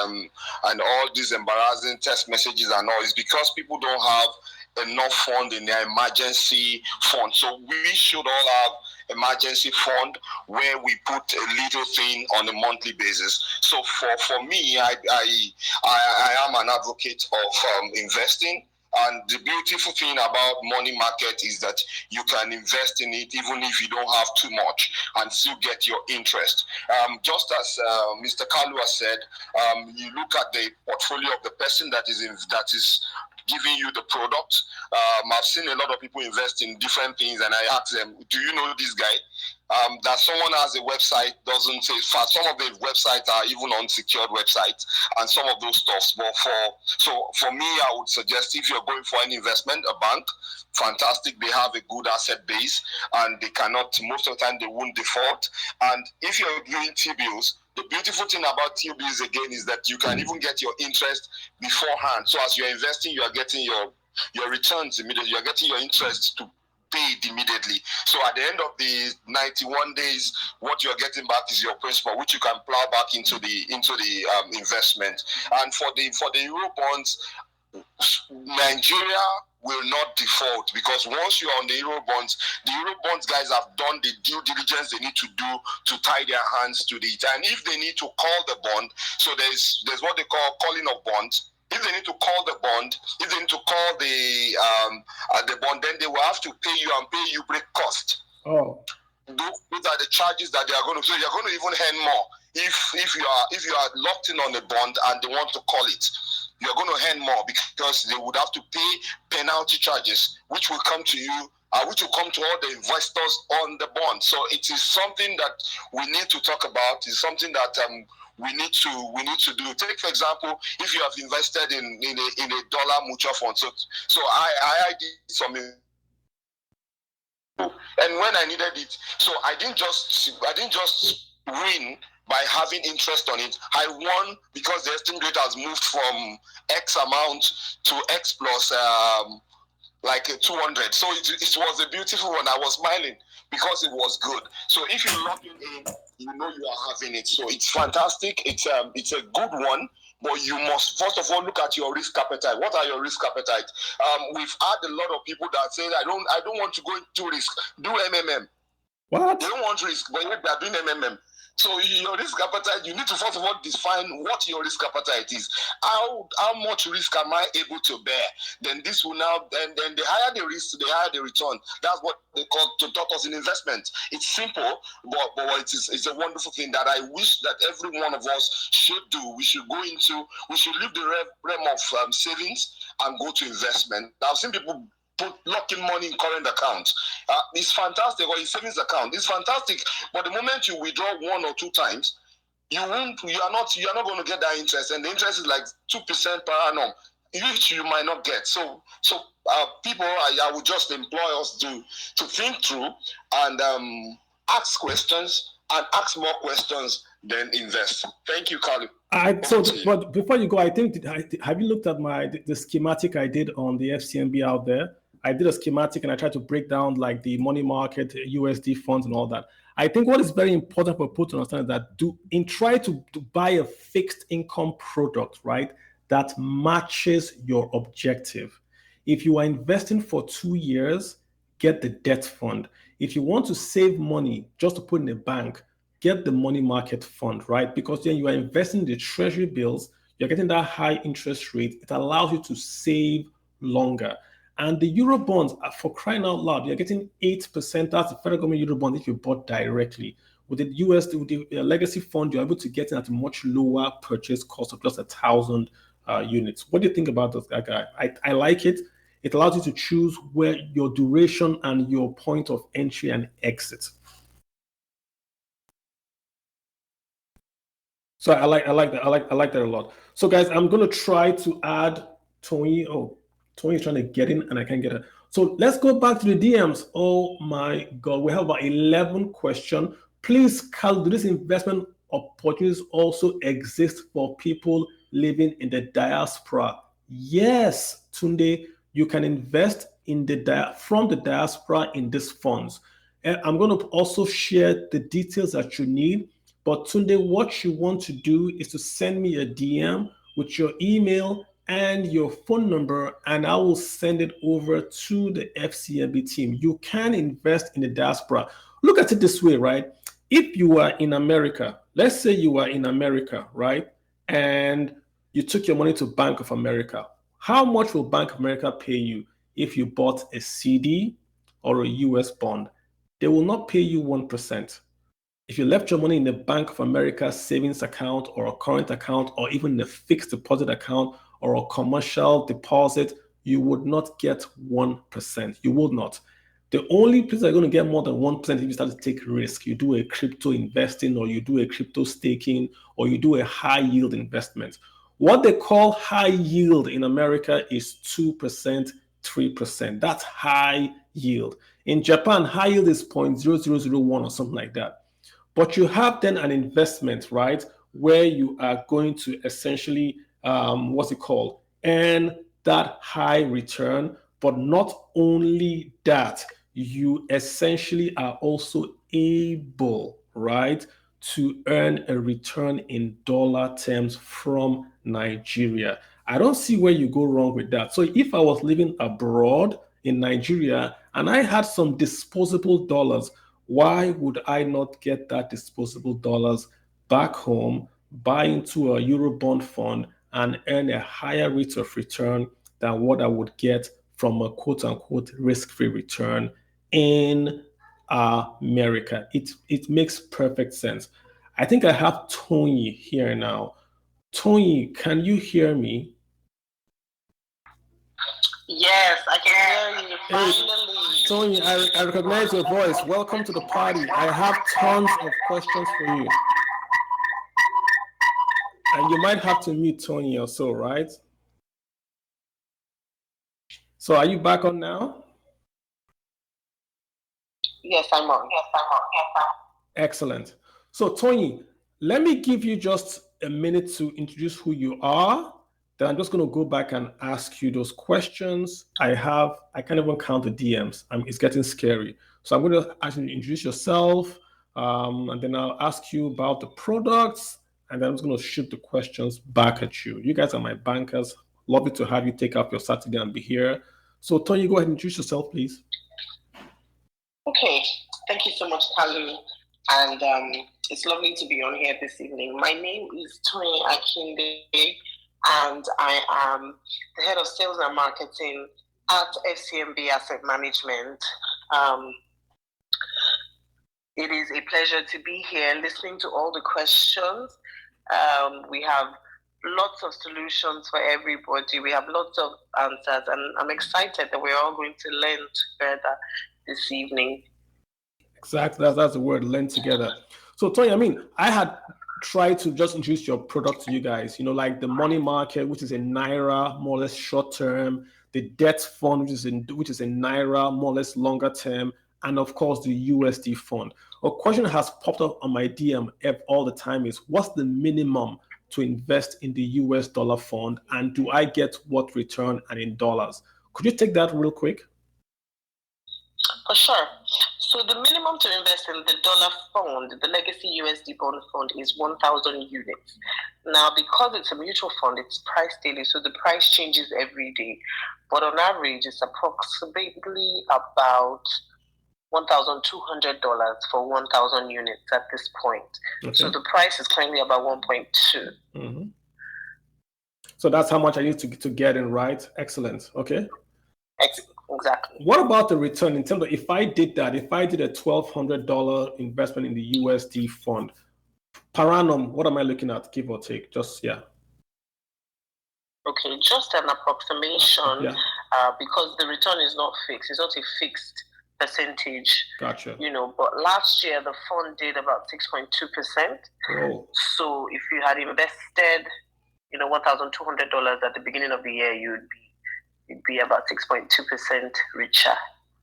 all these embarrassing text messages and all. It's because people don't have enough fund in their emergency fund. So we should all have emergency fund where we put a little thing on a monthly basis. So for me, I am an advocate of investing. And the beautiful thing about money market is that you can invest in it even if you don't have too much and still get your interest. Just as Mr. Kalu has said, you look at the portfolio of the person that is giving you the product. I've seen a lot of people invest in different things, and I ask them, do you know this guy? That someone has a website doesn't say. Some of the websites are even unsecured websites, and some of those stuffs. But for me, I would suggest if you're going for an investment, a bank, fantastic. They have a good asset base, and they cannot. Most of the time, they won't default. And if you're doing T-bills, the beautiful thing about T-bills again is that you can even get your interest beforehand. So as you're investing, you are getting your returns immediately. You're getting your interest to paid immediately. So at the end of the 91 days, what you're getting back is your principal, which you can plow back into the investment. And for the Euro bonds, Nigeria will not default, because once you're on the Euro bonds guys have done the due diligence they need to do to tie their hands to it. And if they need to call the bond, so there's what they call calling of bonds. If they need to call the bond, if they need to call the bond, then they will have to pay you and pay you break cost. Oh, those are the charges that they are going to. So you're going to even earn more if you are locked in on a bond and they want to call it. You're going to earn more because they would have to pay penalty charges, which will come to you. Which will come to all the investors on the bond. So it is something that we need to talk about. It's something that we need to do. Take, for example, if you have invested in a dollar mutual fund. So I did some, and when I needed it, so I didn't just win by having interest on it. I won because the exchange rate has moved from X amount to X plus like 200. So it was a beautiful one. I was smiling because it was good. So if you lock it in, you know you are having it. So it's fantastic. It's a good one, but you must first of all look at your risk appetite. What are your risk appetite? We've had a lot of people that say I don't want to go into risk. Do MMM. what? They don't want risk, but yet they are doing MMM. So your risk appetite, you need to first of all define what your risk appetite is. How much risk am I able to bear? Then this will now, then the higher the risk, the higher the return. That's what they call to taught us in investment. It's simple, but it's a wonderful thing that I wish that every one of us should do. We should leave the realm of savings and go to investment. I've seen people locking money in current accounts. It's fantastic, or in savings account. It's fantastic, but the moment you withdraw one or two times, you're not going to get that interest, and the interest is like 2% per annum, which you might not get. So people, I would just employ us to think through and ask questions and ask more questions, then invest. Thank you, Kalu. But before you go, I think, have you looked at the schematic I did on the FCMB out there? I did a schematic and I tried to break down like the money market, USD funds and all that. I think what is very important for people to understand is that try to buy a fixed income product, right, that matches your objective. If you are investing for 2 years, get the debt fund. If you want to save money just to put in a bank, get the money market fund, right? Because then you are investing in the treasury bills, you're getting that high interest rate. It allows you to save longer. And the Euro bonds, for crying out loud, you're getting 8%. That's the federal government Euro bond if you bought directly. With the US, with the legacy fund, you're able to get in at a much lower purchase cost of just 1,000 units. What do you think about this guy? I like it. It allows you to choose where your duration and your point of entry and exit. So I like that a lot. So guys, I'm gonna try to add Tony. Oh, Tony's trying to get in and I can't get her. So let's go back to the DMs. Oh my God, we have about 11 questions. Please, Carl, do this investment opportunities also exist for people living in the diaspora? Yes, Tunde, you can invest in from the diaspora in these funds. And I'm going to also share the details that you need. But Tunde, what you want to do is to send me a DM with your email and your phone number, and I will send it over to the FCMB team. You can invest in the diaspora. Look at it this way, right? If you are in America, let's say you are in America, right? And you took your money to Bank of America. How much will Bank of America pay you if you bought a CD or a US bond? They will not pay you 1%. If you left your money in the Bank of America savings account or a current account or even a fixed deposit account or a commercial deposit, you would not get 1%. You would not. The only place you're going to get more than 1% if you start to take risk. You do a crypto investing or you do a crypto staking or you do a high yield investment. What they call high yield in America is 2%, 3%. That's high yield. In Japan, high yield is 0.0001 or something like that. But you have then an investment, right, where you are going to essentially, earn that high return. But not only that, you essentially are also able, right, to earn a return in dollar terms from Nigeria. I don't see where you go wrong with that. So if I was living abroad in Nigeria and I had some disposable dollars, why would I not get that disposable dollars back home, buy into a Eurobond fund, and earn a higher rate of return than what I would get from a quote-unquote risk-free return in America? It makes perfect sense. I think I have Tony here now. Tony, can you hear me? Yes, I can hear you. Finally. Tony, I recognize your voice. Welcome to the party. I have tons of questions for you. And you might have to mute Tony or so, right? So are you back on now? Yes, I'm on. Excellent. So Tony, let me give you just a minute to introduce who you are. Then I'm just going to go back and ask you those questions. I can't even count the DMs. It's getting scary. So I'm going to ask you to introduce yourself, and then I'll ask you about the products, and then I'm just going to shoot the questions back at you. You guys are my bankers. Lovely to have you take up your Saturday and be here. So Tony, go ahead and introduce yourself, please. Okay. Thank you so much, Kalu. And it's lovely to be on here this evening. My name is Tony Akinde, and I am the head of sales and marketing at FCMB Asset Management. It is a pleasure to be here listening to all the questions. We have lots of solutions for everybody. We have lots of answers, and I'm excited that we're all going to learn together this evening. Exactly, that's the word, learn together. So Tony, I had tried to just introduce your product to you guys, like the money market, which is a Naira, more or less short term, the debt fund, which is a Naira, more or less longer term, and of course the USD fund. A question that has popped up on my DM all the time is, what's the minimum to invest in the US dollar fund, and do I get what return and in dollars? Could you take that real quick? For sure. So the minimum to invest in the dollar fund, the legacy USD bond fund, is 1,000 units. Now, because it's a mutual fund, it's priced daily, so the price changes every day. But on average, it's approximately about $1,200 for 1,000 units at this point. Okay. So the price is currently about 1.2. Mm-hmm. So that's how much I need to get in, right? Excellent. Okay. Exactly. What about the return in terms of if I did a $1,200 investment in the USD fund per annum, what am I looking at, give or take? Just, yeah. Okay, just an approximation, Yeah. Because the return is not fixed. It's not a fixed percentage. Gotcha. But last year the fund did about 6.2%. Oh. So if you had invested, $1,200 at the beginning of the year, you'd be about 6.2% richer.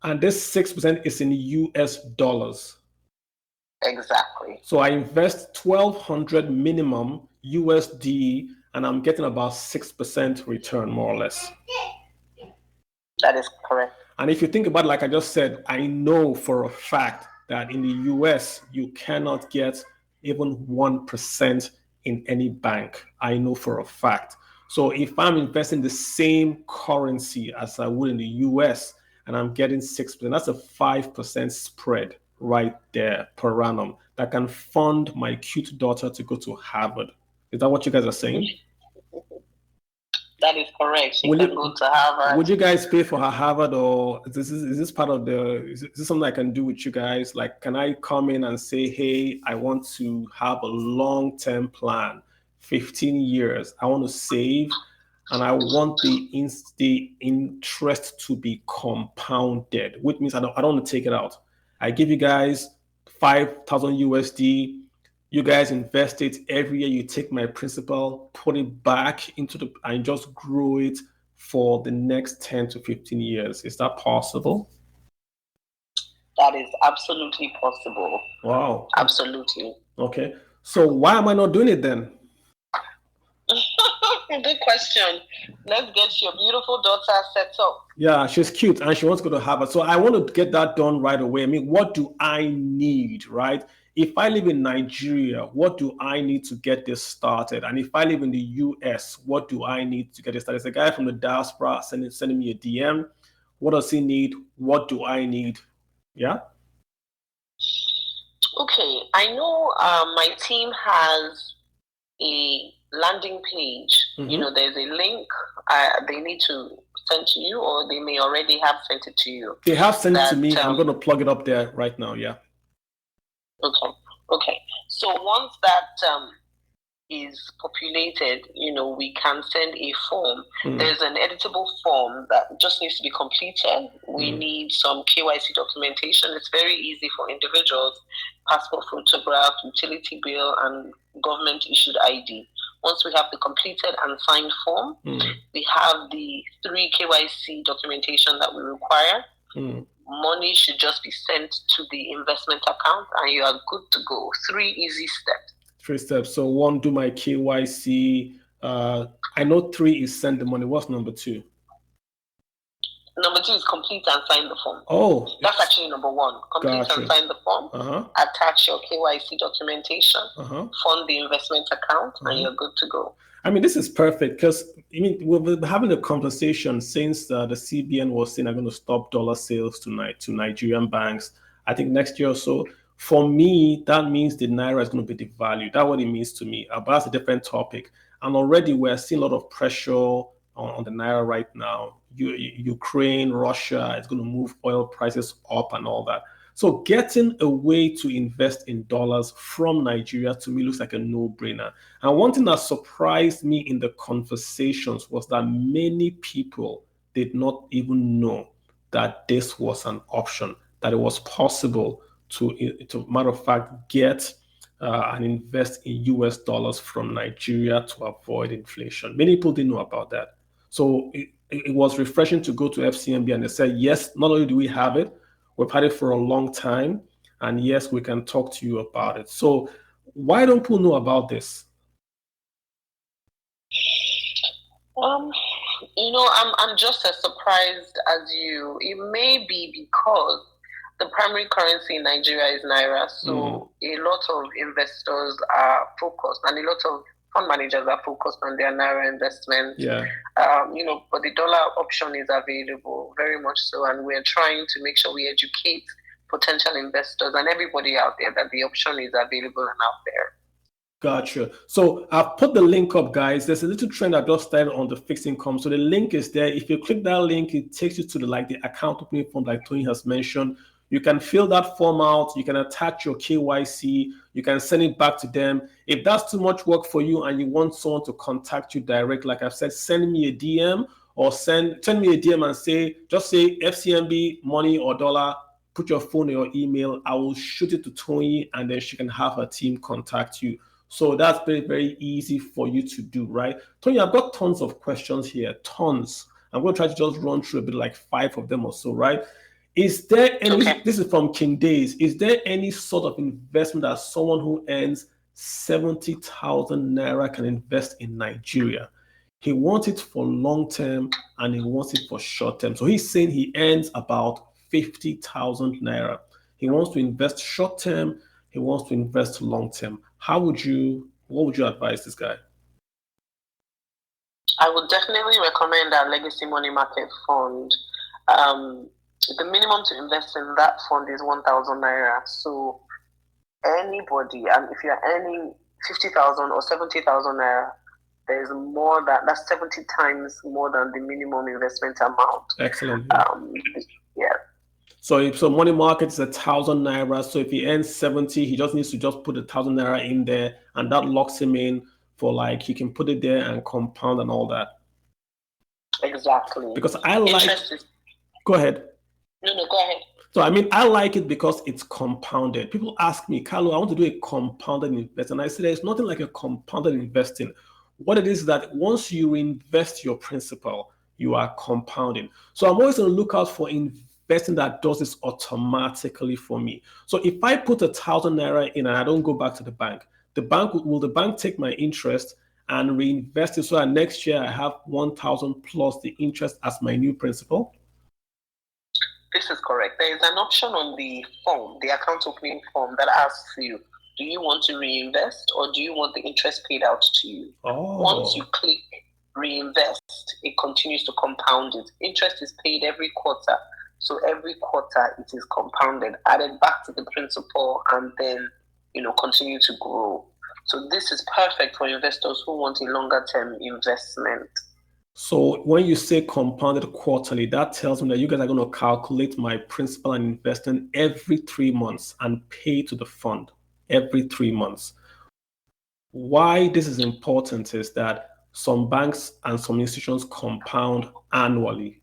And this 6% is in US dollars. Exactly. So I invest 1,200 minimum USD, and I'm getting about 6% return, more or less. That is correct. And if you think about it, like I just said, I know for a fact that in the US, you cannot get even 1% in any bank. I know for a fact. So if I'm investing the same currency as I would in the US, and I'm getting 6%, that's a 5% spread right there per annum that can fund my cute daughter to go to Harvard. Is that what you guys are saying? That is correct. She can go to Harvard. Would you guys pay for her Harvard, or is this part of is this something I can do with you guys? Like, can I come in and say, hey, I want to have a long-term plan, 15 years. I want to save, and I want the interest to be compounded, which means I don't want to take it out. I give you guys 5,000 USD. You guys invest it every year. You take my principal, put it back into and just grow it for the next 10 to 15 years. Is that possible? That is absolutely possible. Wow. Absolutely. Okay. So why am I not doing it then? Good question. Let's get your beautiful daughter set up. Yeah, she's cute and she wants to go to Harvard. So I want to get that done right away. I mean, what do I need, right? If I live in Nigeria, what do I need to get this started? And if I live in the US, what do I need to get this started? There's a guy from the diaspora sending me a DM. What does he need? What do I need? Yeah? Okay, I know my team has a landing page. Mm-hmm. There's a link they need to send to you, or they may already have sent it to you. They have sent it to me. I'm going to plug it up there right now. Yeah. Okay. So once that is populated, we can send a form. There's an editable form that just needs to be completed. We need some KYC documentation. It's very easy for individuals: passport photograph, utility bill, and government issued ID. Once we have the completed and signed form, we have the 3 KYC documentation that we require. Money should just be sent to the investment account and you are good to go. 3 easy steps. 3 steps. So 1, do my KYC. I know 3 is send the money. What's number 2? Number 2 is complete and sign the form. Oh. That's actually number 1. Complete and sign the form. Attach your KYC documentation. Fund the investment account and you're good to go. I mean, this is perfect because we've been having a conversation since the CBN was saying they're going to stop dollar sales to Nigerian banks. I think next year or so. For me, that means the Naira is going to be devalued. That's what it means to me. But that's a different topic. And already we're seeing a lot of pressure on the Naira right now. Ukraine, Russia, it's going to move oil prices up and all that. So getting a way to invest in dollars from Nigeria to me looks like a no-brainer. And one thing that surprised me in the conversations was that many people did not even know that this was an option, that it was possible to matter of fact, get and invest in US dollars from Nigeria to avoid inflation. Many people didn't know about that. So it was refreshing to go to FCMB and they said, yes, not only do we have it, we've had it for a long time. And yes, we can talk to you about it. So why don't people know about this? I'm just as surprised as you. It may be because the primary currency in Nigeria is Naira. So a lot of investors are focused and a lot of fund managers are focused on their Naira investments. Yeah. But the dollar option is available very much so. And we're trying to make sure we educate potential investors and everybody out there that the option is available and out there. Gotcha. So I've put the link up, guys. There's a little trend I just started on the fixed income. So the link is there. If you click that link, it takes you to the account opening form, like Tony has mentioned. You can fill that form out. You can attach your KYC. You can send it back to them. If that's too much work for you and you want someone to contact you direct, like I've said, send me a DM or send me a DM and just say FCMB money or dollar. Put your phone or your email. I will shoot it to Tony, and then she can have her team contact you. So that's very, very easy for you to do, right? Tony, I've got tons of questions here, tons. I'm going to try to just run through a bit, like 5 of them or so, right? Is there any, this is from King Days, is there any sort of investment that someone who earns 70,000 Naira can invest in Nigeria? He wants it for long term and he wants it for short term. So he's saying he earns about 50,000 Naira. He wants to invest short term. He wants to invest long term. What would you advise this guy? I would definitely recommend our Legacy Money Market Fund. The minimum to invest in that fund is 1,000 Naira. So anybody, and if you're earning 50,000 or 70,000 Naira, there's more that's 70 times more than the minimum investment amount. Excellent. Yeah. So money market is 1,000 Naira. So if he earns 70, he just needs to just put 1,000 Naira in there, and that locks him in for he can put it there and compound and all that. Exactly. Because I like. Go ahead. No, go ahead. So I like it because it's compounded. People ask me, Carlo, I want to do a compounded investment. And I say there's nothing like a compounded investing. What it is that once you invest your principal, you are compounding. So I'm always on the lookout for investing that does this automatically for me. So if I put 1,000 Naira in and I don't go back to the bank, will the bank take my interest and reinvest it so that next year I have 1,000 plus the interest as my new principal? This is correct. There is an option on the form, the account opening form, that asks you, do you want to reinvest or do you want the interest paid out to you? Oh. Once you click reinvest, it continues to compound it. Interest is paid every quarter. So every quarter it is compounded, added back to the principal, and then continue to grow. So this is perfect for investors who want a longer term investment. So when you say compounded quarterly, that tells me that you guys are going to calculate my principal and investment every 3 months and pay to the fund every 3 months. Why this is important is that some banks and some institutions compound annually,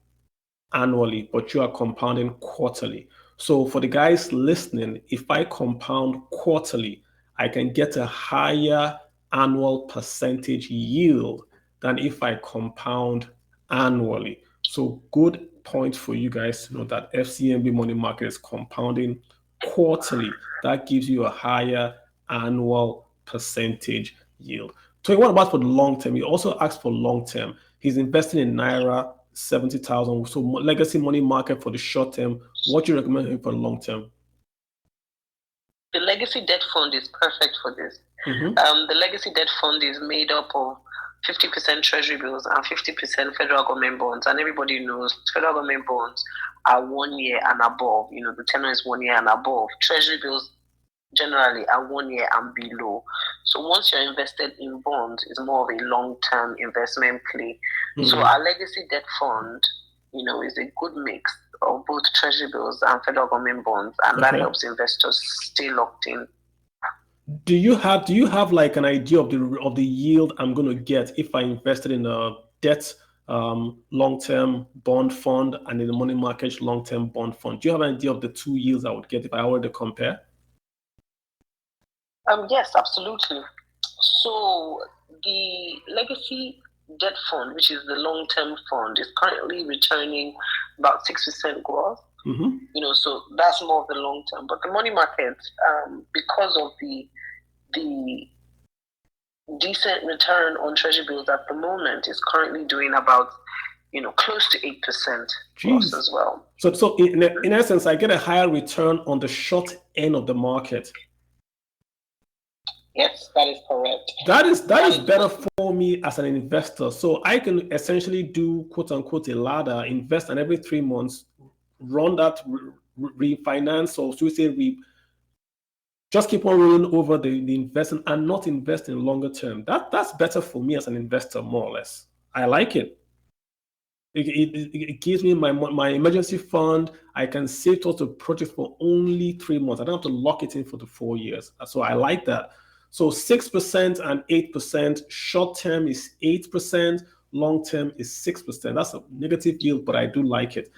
but you are compounding quarterly. So for the guys listening, if I compound quarterly, I can get a higher annual percentage yield than if I compound annually. So good point for you guys to know that FCMB money market is compounding quarterly. That gives you a higher annual percentage yield. So what about for the long term? He also asked for long term. He's investing in Naira, 70,000. So legacy money market for the short term. What do you recommend him for the long term? The legacy debt fund is perfect for this. Mm-hmm. The legacy debt fund is made up of 50% treasury bills and 50% federal government bonds. And everybody knows federal government bonds are 1 year and above. The tenor is 1 year and above. Treasury bills generally are 1 year and below. So once you're invested in bonds, it's more of a long-term investment play. Mm-hmm. So our legacy debt fund, is a good mix of both treasury bills and federal government bonds, and that helps investors stay locked in. Do you have like an idea of the yield I'm going to get if I invested in a debt long-term bond fund and in the money market long-term bond fund? Do you have an idea of the two yields I would get if I were to compare? Yes, absolutely. So the legacy debt fund, which is the long-term fund, is currently returning about 6% growth. Mm-hmm. So that's more of the long term. But the money market, because of the decent return on treasury bills at the moment, is currently doing about close to 8% growth as well. So in essence, I get a higher return on the short end of the market. Yes, that is correct. That is better for me as an investor. So I can essentially do quote unquote a ladder, invest, and every 3 months run that refinance, or should we say just keep on rolling over the investment and not invest in longer term. That's better for me as an investor, more or less. I like it. It gives me my emergency fund. I can save towards the project for only 3 months. I don't have to lock it in for the 4 years. So I like that. So 6% and 8%. Short term is 8%. Long term is 6%. That's a negative yield, but I do like it.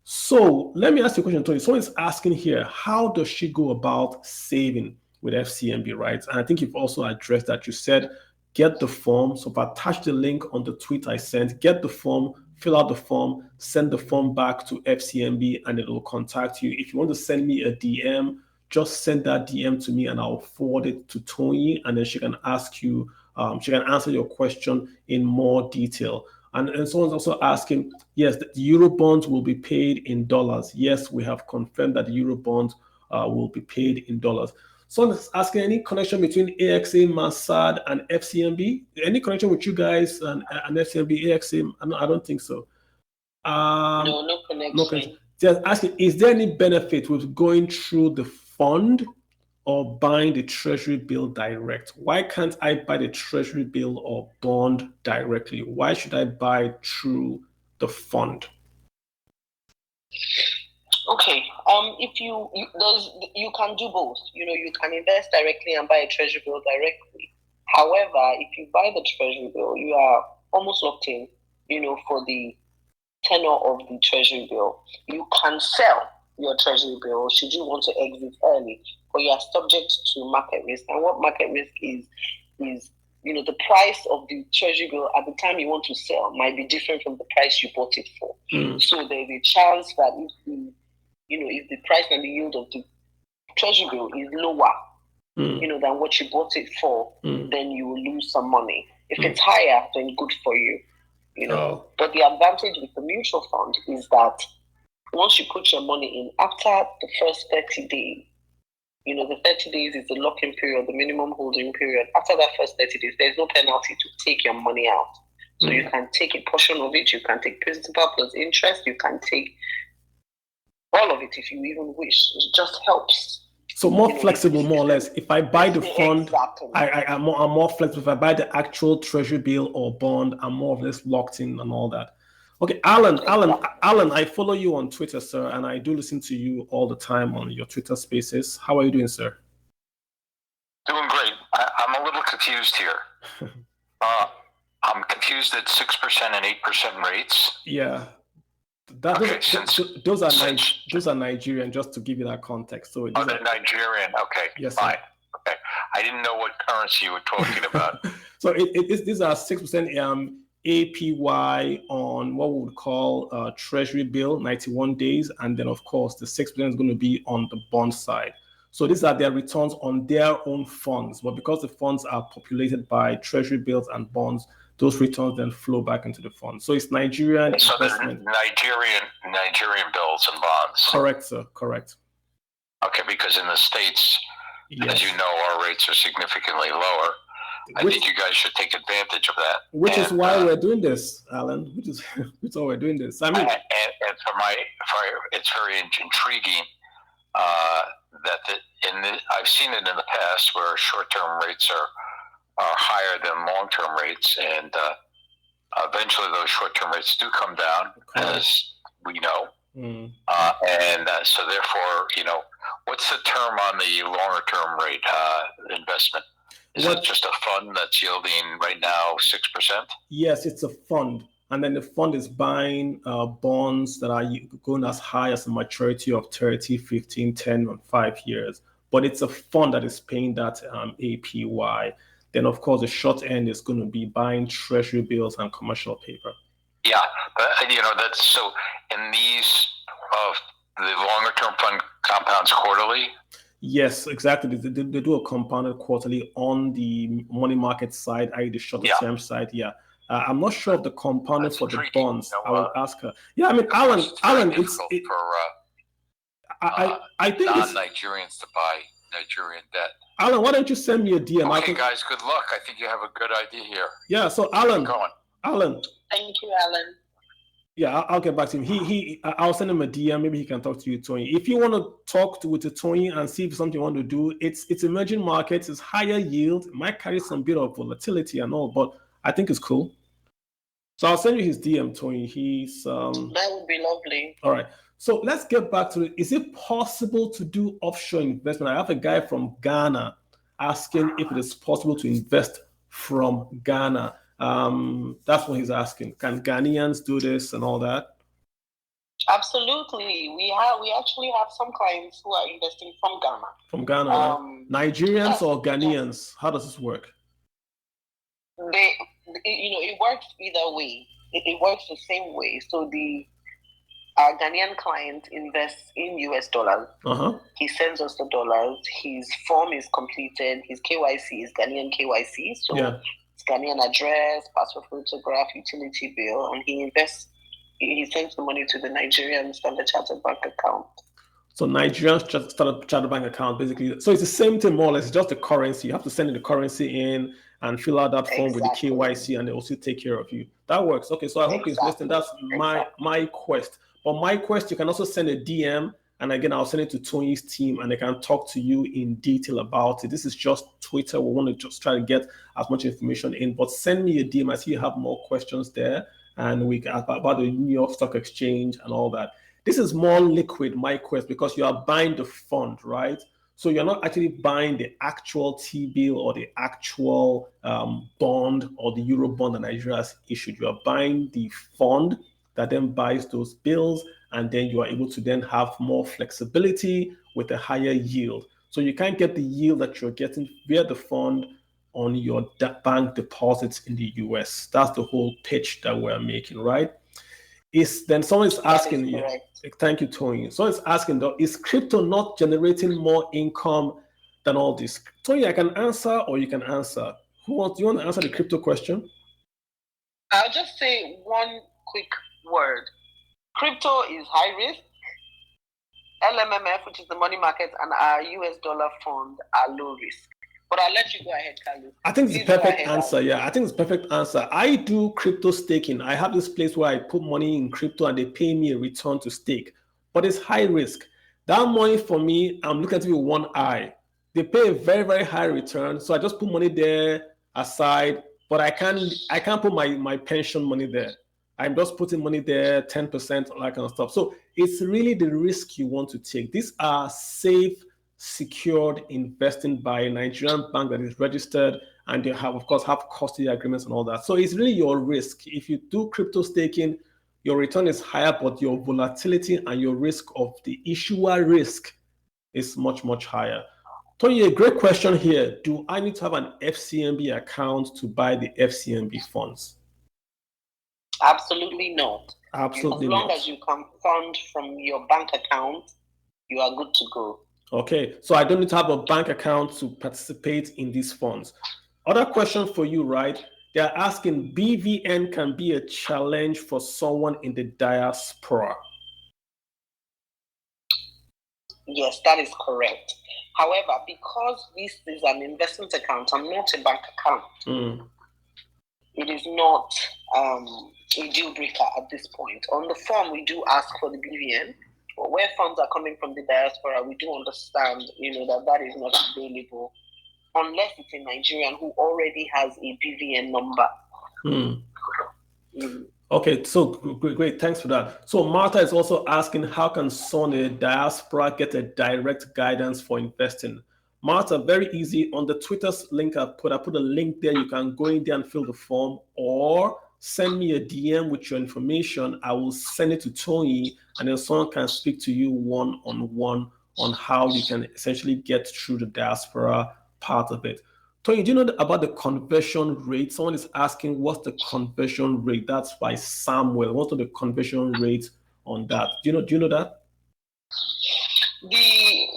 So let me ask you a question, Tony. Someone's asking here, how does she go about saving with FCMB, right? And I think you've also addressed that. You said, get the form. So I've attached the link on the tweet I sent. Get the form, fill out the form, send the form back to FCMB, and it will contact you. If you want to send me a DM, just send that DM to me and I'll forward it to Tony, and then she can ask you, she can answer your question in more detail. And someone's also asking, yes, the Euro bonds will be paid in dollars. Yes, we have confirmed that the Euro bonds will be paid in dollars. Someone's asking, any connection between AXA, Massad, and FCMB? Any connection with you guys and FCMB, AXA? I don't think so. No connection. No connection. Just asking, is there any benefit with going through the fund or buying the treasury bill direct? Why can't I buy the treasury bill or bond directly? Why should I buy through the fund? Okay. If you can do both. You can invest directly and buy a treasury bill directly. However, if you buy the treasury bill, you are almost locked in, for the tenor of the treasury bill. You can sell your treasury bill should you want to exit early, but you are subject to market risk. And what market risk is the price of the treasury bill at the time you want to sell might be different from the price you bought it for. So there's a chance that if the price and the yield of the treasury bill is lower, than what you bought it for, then you will lose some money. If it's higher, then good for you. But the advantage with the mutual fund is that once you put your money in, after the first 30 days, the 30 days is the lock-in period, the minimum holding period. After that first 30 days, there's no penalty to take your money out. So you can take a portion of it, you can take principal plus interest, you can take all of it if you even wish. It just helps. So more flexible, more or less. If I buy the fund, exactly. I'm more flexible. If I buy the actual treasury bill or bond, I'm more or less locked in and all that. Okay, Alan, I follow you on Twitter, sir, and I do listen to you all the time on your Twitter spaces. How are you doing, sir? Doing great. I'm a little confused here. I'm confused at 6% and 8% rates. Yeah. Those are Nigerian, just to give you that context. So they're Nigerian. Okay, yes, fine. Sir. Okay, I didn't know what currency you were talking about. So these are 6% APY on what we would call treasury bill, 91 days, and then of course the 6% is going to be on the bond side. So these are their returns on their own funds, but because the funds are populated by treasury bills and bonds, those returns then flow back into the fund. So it's Nigerian investment. Nigerian bills and bonds. Correct, sir. Correct. Okay, because in the States, as you know, our rates are significantly lower. I think you guys should take advantage of that. Which is why we're doing this, Alan. Which is why we're doing this. I mean, and it's very intriguing that I've seen it in the past where short-term rates are higher than long-term rates, and eventually those short-term rates do come down, as we know. So therefore, what's the term on the longer-term rate investment? Is it just a fund that's yielding right now 6%? Yes, it's a fund. And then the fund is buying bonds that are going as high as a maturity of 30, 15, 10, and 5 years. But it's a fund that is paying that APY. Then, of course, the short end is going to be buying treasury bills and commercial paper. Yeah, but that's so. In these, the longer-term fund compounds quarterly. Yes, exactly. They do a compounded quarterly on the money market side, i.e. the shorter term side. Yeah. I'm not sure of the compounded for the bonds. I will ask her. Yeah, I mean, Alan, it's I think non-Nigerians to buy Nigerian debt. Alan, why don't you send me a DM? Okay, guys, good luck. I think you have a good idea here. Yeah, so Alan. Keep going. Alan. Thank you, Alan. Yeah, I'll get back to him. I'll send him a DM. Maybe he can talk to you, Tony. If you want to talk with Tony and see if something you want to do, it's emerging markets, it's higher yield, it might carry some bit of volatility and all, but I think it's cool. So I'll send you his DM, Tony. He's that would be lovely. All right. So let's get back to it. Is it possible to do offshore investment? I have a guy from Ghana asking if it is possible to invest from Ghana. That's what he's asking. Can Ghanaians do this and all that? Absolutely. We actually have some clients who are investing from Ghana. From Ghana, right? Nigerians or Ghanaians? How does this work? It works either way. It works the same way. So our Ghanaian client invests in US dollars. He sends us the dollars. His form is completed. His KYC is Ghanaian KYC. So it's Ghanaian address, passport photograph, utility bill, and he invests. He sends the money to the Nigerian Standard Chartered Bank account. So Nigerians Standard Chartered Bank account, basically. So it's the same thing more or less. It's just the currency. You have to send the currency in and fill out that form with the KYC, and they also take care of you. That works. Okay, so I hope he's listening. That's my quest. But my quest, you can also send a DM, and again, I'll send it to Tony's team, and they can talk to you in detail about it. This is just Twitter. We want to just try to get as much information in, but send me a DM. I see you have more questions there, and we can about the New York Stock Exchange and all that. This is more liquid, my quest, because you are buying the fund, right? So you're not actually buying the actual T-bill or the actual bond or the Euro bond that Nigeria has issued. You are buying the fund that then buys those bills, and then you are able to then have more flexibility with a higher yield. So you can't get the yield that you're getting via the fund on your bank deposits in the US. That's the whole pitch that we're making, right? Then someone's asking you. Thank you, Tony. Someone's asking though, is crypto not generating more income than all this? Tony, I can answer or you can answer. Do you want to answer the crypto question? I'll just say one quick word. Crypto is high risk. LMMF, which is the money market, and our US dollar fund are low risk. But I'll let you go ahead, Carlos. I think it's the perfect answer. Yeah, I think it's the perfect answer. I do crypto staking. I have this place where I put money in crypto and they pay me a return to stake. But it's high risk. That money for me, I'm looking at it with one eye. They pay a very, very high return. So I just put money there aside, but I can't put my pension money there. I'm just putting money there, 10%, all that kind of stuff. So it's really the risk you want to take. These are safe, secured investing by a Nigerian bank that is registered, and they have, of course, have custody agreements and all that. So it's really your risk. If you do crypto staking, your return is higher, but your volatility and your risk of the issuer risk is much, much higher. Tony, a great question here. Do I need to have an FCMB account to buy the FCMB funds? Absolutely not. Absolutely not. As long not. as you can fund from your bank account, you are good to go. Okay, so I don't need to have a bank account to participate in these funds. Other question for you, right? They're asking, BVN can be a challenge for someone in the diaspora. Yes, that is correct. However, because this is an investment account and not a bank account, it is not a deal breaker at this point. On the form, we do ask for the BVN. But where funds are coming from the diaspora, we do understand, that is not available unless it's a Nigerian who already has a BVN number. Okay, so great, thanks for that. So Martha is also asking, how can someone in the diaspora get a direct guidance for investing? Martha, very easy. On the Twitter link I put a link there. You can go in there and fill the form, or send me a DM with your information. I will send it to Tony, and then someone can speak to you one-on-one on how you can essentially get through the diaspora part of it. Tony, do you know about the conversion rate? Someone is asking, what's the conversion rate? That's by Samuel. What's the conversion rate on that? Do you know that? The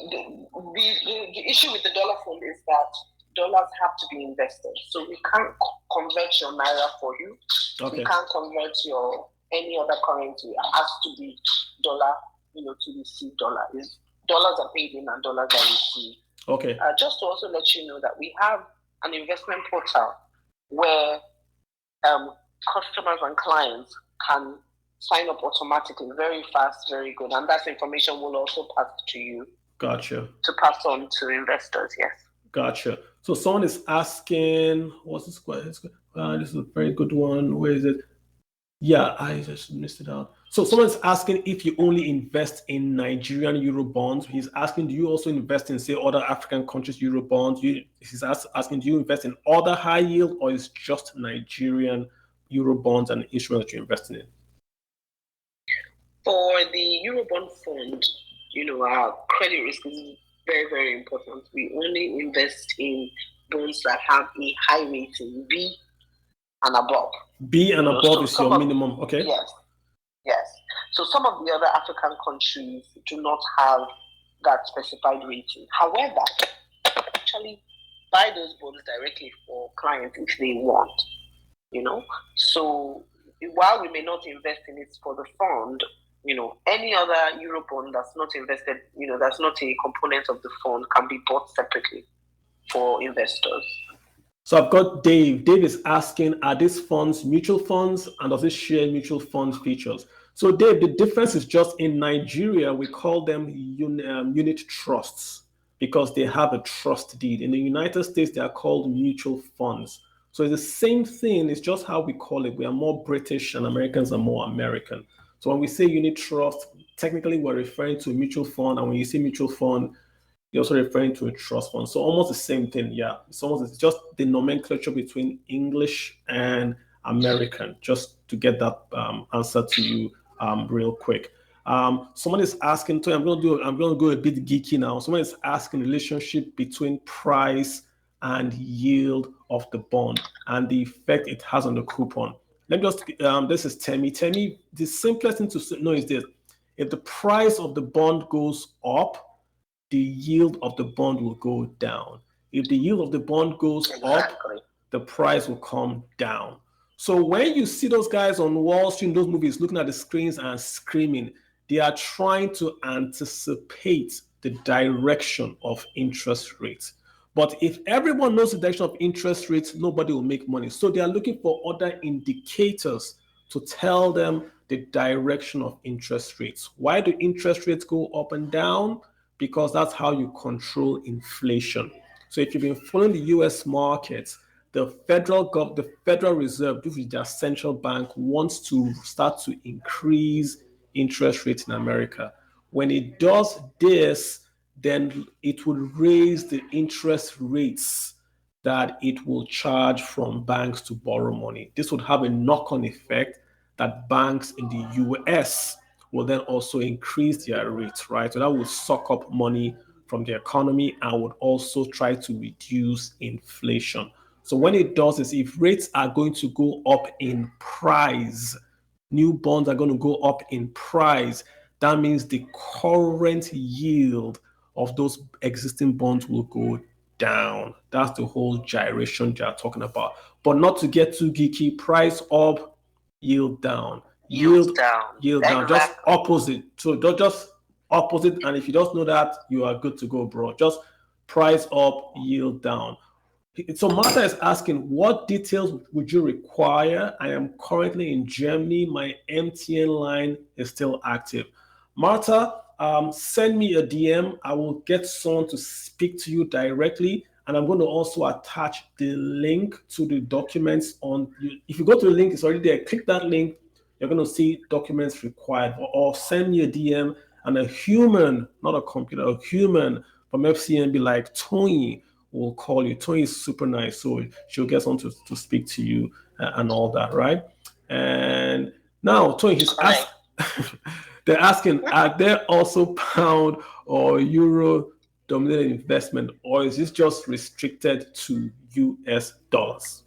issue with the dollar fund is that dollars have to be invested. So we can't convert your Naira for you. Okay. We can't convert your any other currency. It has to be dollar, to receive dollar. Dollars are paid in and dollars are received. Okay. Just to also let you know that we have an investment portal where customers and clients can sign up automatically, very fast, very good. And that information will also pass to you. Gotcha. To pass on to investors, yes. Gotcha. So someone is asking, what's this question? This is a very good one. Where is it? Yeah, I just missed it out. So someone's asking if you only invest in Nigerian Euro bonds. He's asking, do you also invest in, say, other African countries Euro bonds? He's asking, do you invest in other high yield, or is just Nigerian Euro bonds and instruments that you're investing in? For the Eurobond fund, our credit risk is very, very important. We only invest in bonds that have a high rating, B and above. B and above is your minimum, okay? Yes. So some of the other African countries do not have that specified rating. However, actually buy those bonds directly for clients if they want, So while we may not invest in it for the fund, any other Eurobond that's not invested, that's not a component of the fund can be bought separately for investors. So I've got Dave. Dave is asking, are these funds mutual funds, and does it share mutual fund features? So Dave, the difference is just in Nigeria, we call them unit trusts because they have a trust deed. In the United States, they are called mutual funds. So it's the same thing. It's just how we call it. We are more British and Americans are more American. So when we say unit trust, technically we're referring to a mutual fund. And when you say mutual fund, you're also referring to a trust fund. So almost the same thing. Yeah, it's just the nomenclature between English and American, just to get that answer to you real quick. Someone is asking, I'm going to go a bit geeky now. Someone is asking the relationship between price and yield of the bond and the effect it has on the coupon. Let me just, this is Temi. Temi, the simplest thing to know is this: if the price of the bond goes up, the yield of the bond will go down. If the yield of the bond goes up, the price will come down. So when you see those guys on Wall Street in those movies looking at the screens and screaming, they are trying to anticipate the direction of interest rates. But if everyone knows the direction of interest rates, nobody will make money. So they are looking for other indicators to tell them the direction of interest rates. Why do interest rates go up and down? Because that's how you control inflation. So if you've been following the US markets, the Federal Reserve, which is their central bank, wants to start to increase interest rates in America. When it does this, then it will raise the interest rates that it will charge from banks to borrow money. This would have a knock-on effect that banks in the US will then also increase their rates, right? So that will suck up money from the economy and would also try to reduce inflation. So when it does this, if rates are going to go up in price, new bonds are going to go up in price, that means the current yield of those existing bonds will go down. That's the whole gyration they are talking about. But not to get too geeky, price up, yield down. Yield down. Exactly. Just opposite. So just opposite. And if you don't know that, you are good to go, bro. Just price up, yield down. So Martha is asking, what details would you require? I am currently in Germany. My MTN line is still active. Martha, send me a DM. I will get someone to speak to you directly. And I'm going to also attach the link to the documents on. If you go to the link, it's already there. Click that link. You're going to see documents required. Or send me a DM, and a human, not a computer, a human from FCMB like Tony will call you. Tony is super nice, so she'll get someone to speak to you and all that, right? And now, Tony, he's asked, they're asking, are there also pound or euro dominated investment, or is this just restricted to US dollars?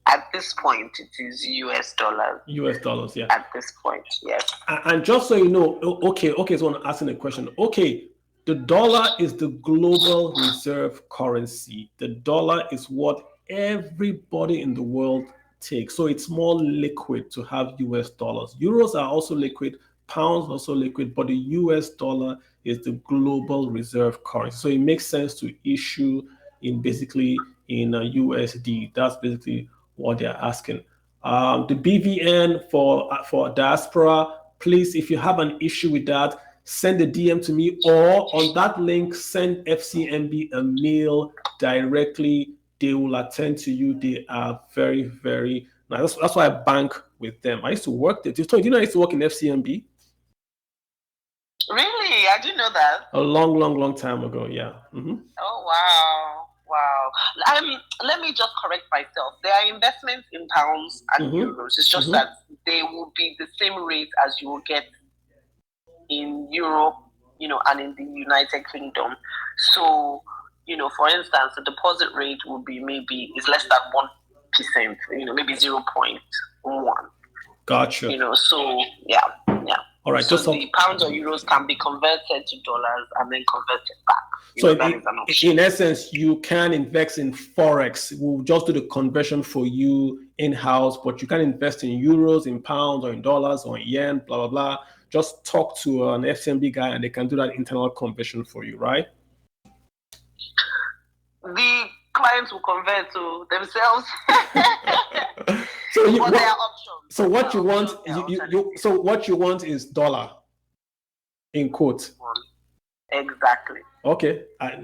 At this point, it is US dollars. US dollars, yeah. At this point, yes. And just so you know, okay, so I'm asking a question. Okay, the dollar is the global reserve currency. The dollar is what everybody in the world takes. So it's more liquid to have US dollars. Euros are also liquid, pounds also liquid, but the US dollar is the global reserve currency. So it makes sense to issue in USD. That's basically what they're asking. The BVN for diaspora, please, if you have an issue with that, send a DM to me, or on that link, send FCMB a mail directly. They will attend to you. They are very, very nice. That's why I bank with them. I used to work there. Do you know I used to work in FCMB? Really? I didn't know that. A long time ago, yeah. Mm-hmm. Oh, wow. Let me just correct myself. There are investments in pounds and euros. It's just that they will be the same rate as you will get in Europe, and in the United Kingdom. So, for instance, the deposit rate will be is less than 1%, maybe 0.1. Gotcha. So yeah. All right. So the pounds or euros can be converted to dollars and then converted back. So in essence, you can invest in Forex. We'll just do the conversion for you in-house, but you can invest in euros, in pounds, or in dollars, or in yen, blah, blah, blah. Just talk to an FCMB guy and they can do that internal conversion for you, right? The clients will convert to themselves. So but there are options. So what you want, so what you want is dollar, in quote. Exactly. Okay,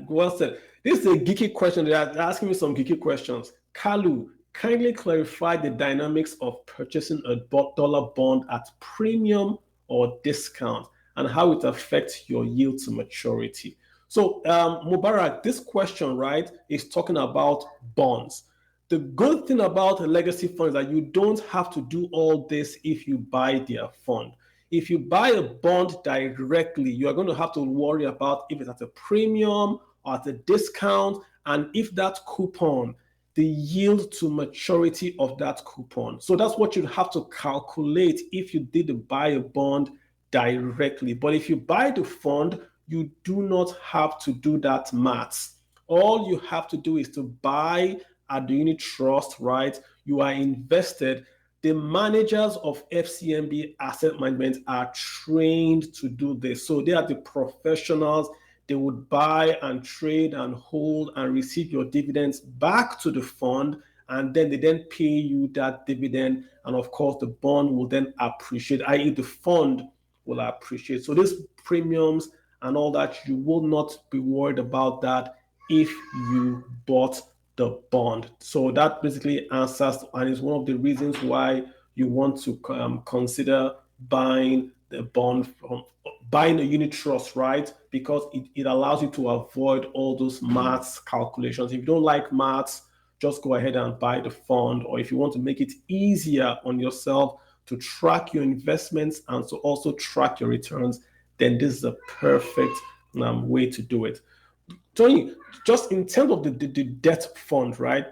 well said. This is a geeky question. They're asking me some geeky questions. Kalu, kindly clarify the dynamics of purchasing a dollar bond at premium or discount and how it affects your yield to maturity. So Mubarak, this question, right, is talking about bonds. The good thing about a legacy fund is that you don't have to do all this if you buy their fund. If you buy a bond directly, you are going to have to worry about if it's at a premium or at a discount, and if that coupon, the yield to maturity of that coupon. So that's what you'd have to calculate if you did buy a bond directly. But if you buy the fund, you do not have to do that maths. All you have to do is to buy at the unit trust, right? You are invested. The managers of FCMB Asset Management are trained to do this. So they are the professionals. They would buy and trade and hold and receive your dividends back to the fund, and then they pay you that dividend. And of course, the bond will then appreciate, i.e. the fund will appreciate. So these premiums and all that, you will not be worried about that if you bought the bond. So that basically answers and is one of the reasons why you want to consider buying the bond from buying a unit trust, right? Because it allows you to avoid all those maths calculations. If you don't like maths, just go ahead and buy the fund. Or if you want to make it easier on yourself to track your investments and to also track your returns, then this is a perfect way to do it. Tony, just in terms of the debt fund, right?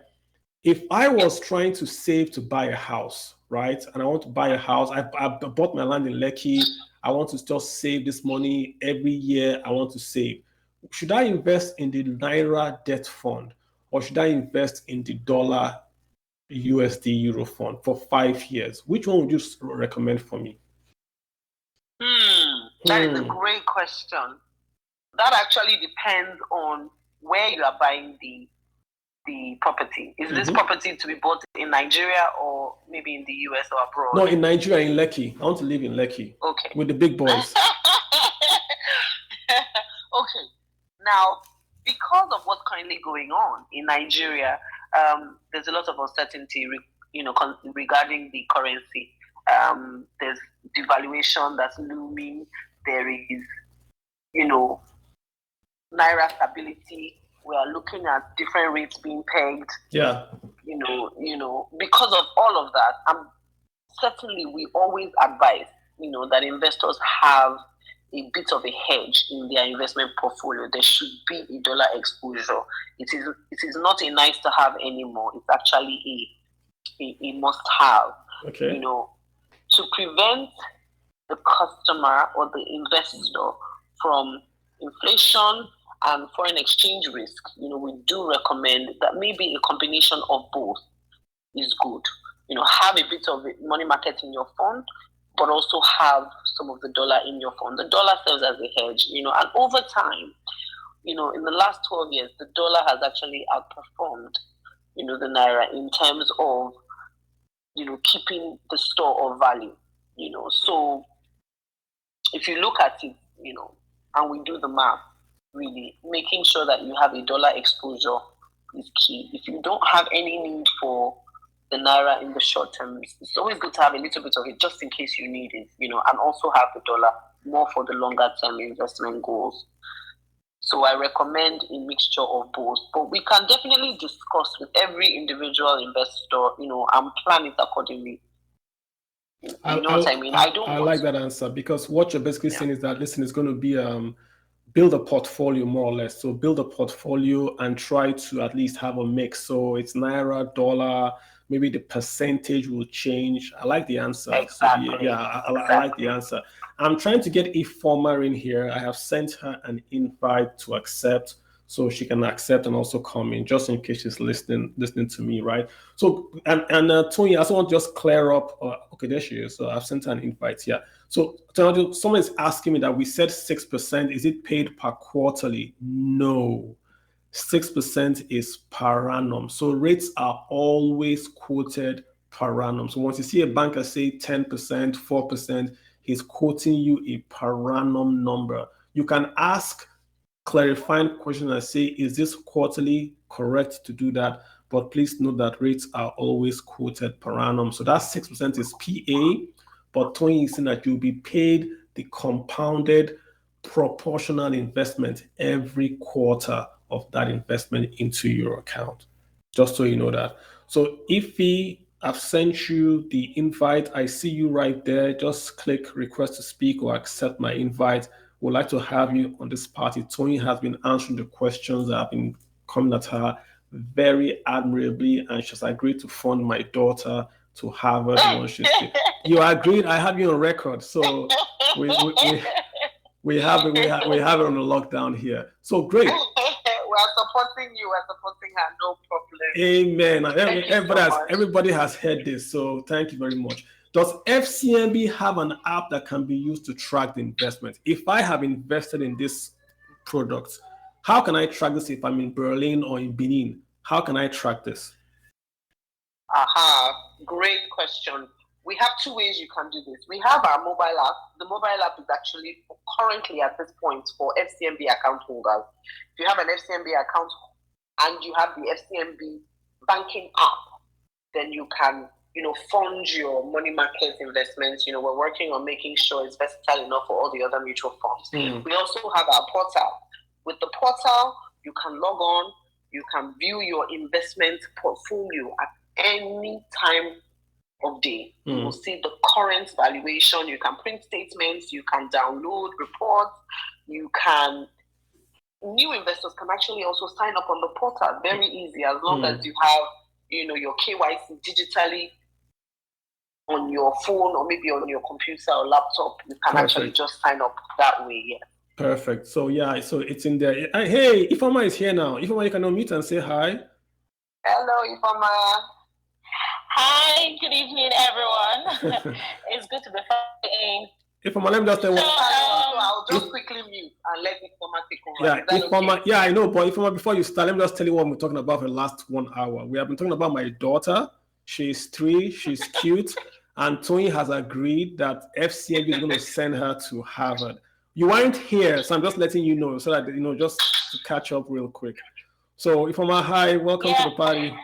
If I was trying to save to buy a house, right? And I want to buy a house, I bought my land in Lekki. I want to just save this money every year. I want to save. Should I invest in the Naira debt fund or should I invest in the dollar USD Euro fund for 5 years? Which one would you recommend for me? That is a great question. That actually depends on where you are buying the property. Is this property to be bought in Nigeria or maybe in the US or abroad? No, in Nigeria, in Lekki. I want to live in Lekki. Okay. With the big boys. Okay. Now, because of what's currently going on in Nigeria, there's a lot of uncertainty, regarding the currency. There's devaluation that's looming. There is, Naira stability. We are looking at different rates being pegged. Yeah. Because of all of that, certainly we always advise, that investors have a bit of a hedge in their investment portfolio. There should be a dollar exposure. It is not a nice to have anymore. It's actually a must have. Okay. To prevent the customer or the investor from inflation and foreign exchange risk, we do recommend that maybe a combination of both is good. Have a bit of money market in your fund, but also have some of the dollar in your fund. The dollar serves as a hedge, and over time, in the last 12 years, the dollar has actually outperformed, the Naira in terms of, keeping the store of value, So if you look at it, and we do the math, really making sure that you have a dollar exposure is key. If you don't have any need for the naira in the short term, it's always good to have a little bit of it just in case you need it, and also have the dollar more for the longer term investment goals. So I recommend a mixture of both, but we can definitely discuss with every individual investor, and plan it accordingly. You know what I mean? I like that answer, because what you're basically saying is that, listen, it's going to be build a portfolio more or less. So build a portfolio and try to at least have a mix. So it's naira, dollar, maybe the percentage will change. I like the answer. Exactly. So I like the answer. I'm trying to get Ifeoma in here. I have sent her an invite to accept, so she can accept and also come in, just in case she's listening to me, right? So, and Tony, I also want to just clear up. Okay, there she is. So I've sent her an invite here. So someone is asking me that we said 6%. Is it paid per quarterly? No. 6% is per annum. So rates are always quoted per annum. So once you see a banker say 10%, 4%, he's quoting you a per annum number. You can ask clarifying question and say, is this quarterly? Correct to do that. But please note that rates are always quoted per annum. So that 6% is PA, but Tony is saying that you'll be paid the compounded proportional investment every quarter of that investment into your account, just so you know that. So Ify, I've sent you the invite. I see you right there. Just click request to speak or accept my invite. Would like to have you on this party. Tony has been answering the questions that have been coming at her very admirably, and she's agreed to fund my daughter to Harvard once she's there. You agreed? I have you on record. So we have it on the lockdown here. So great. We are supporting you. We're supporting her. No problem. Amen. Everybody has heard this. So thank you very much. Does FCMB have an app that can be used to track the investment? If I have invested in this product, how can I track this if I'm in Berlin or in Benin? How can I track this? Great question. We have two ways you can do this. We have our mobile app. The mobile app is actually currently at this point for FCMB account holders. If you have an FCMB account and you have the FCMB banking app, then you can fund your money market investments. We're working on making sure it's versatile enough for all the other mutual funds. We also have our portal. With the portal, you can log on, you can view your investment portfolio at any time of day. You will see the current valuation. You can print statements, you can download reports, new investors can actually also sign up on the portal. Very easy, as long as you have your KYC digitally on your phone or maybe on your computer or laptop. You can actually just sign up that way. Yeah. Perfect. So it's in there. Hey, Ifeoma is here now. Ifeoma, you can unmute and say hi. Hello, Ifeoma. Hi, good evening, everyone. It's good to be following. Ifeoma, let me just tell you. I'll just quickly mute and let Ifeoma take over. Yeah, Ifeoma. Okay? Yeah, I know, but Ifeoma, before you start, let me just tell you what we're talking about for the last 1 hour. We have been talking about my daughter. She's 3. She's cute, and Tony has agreed that FCMB is going to send her to Harvard. You weren't here, so I'm just letting you know, so that just to catch up real quick. So, Ifeoma, hi, welcome to the party.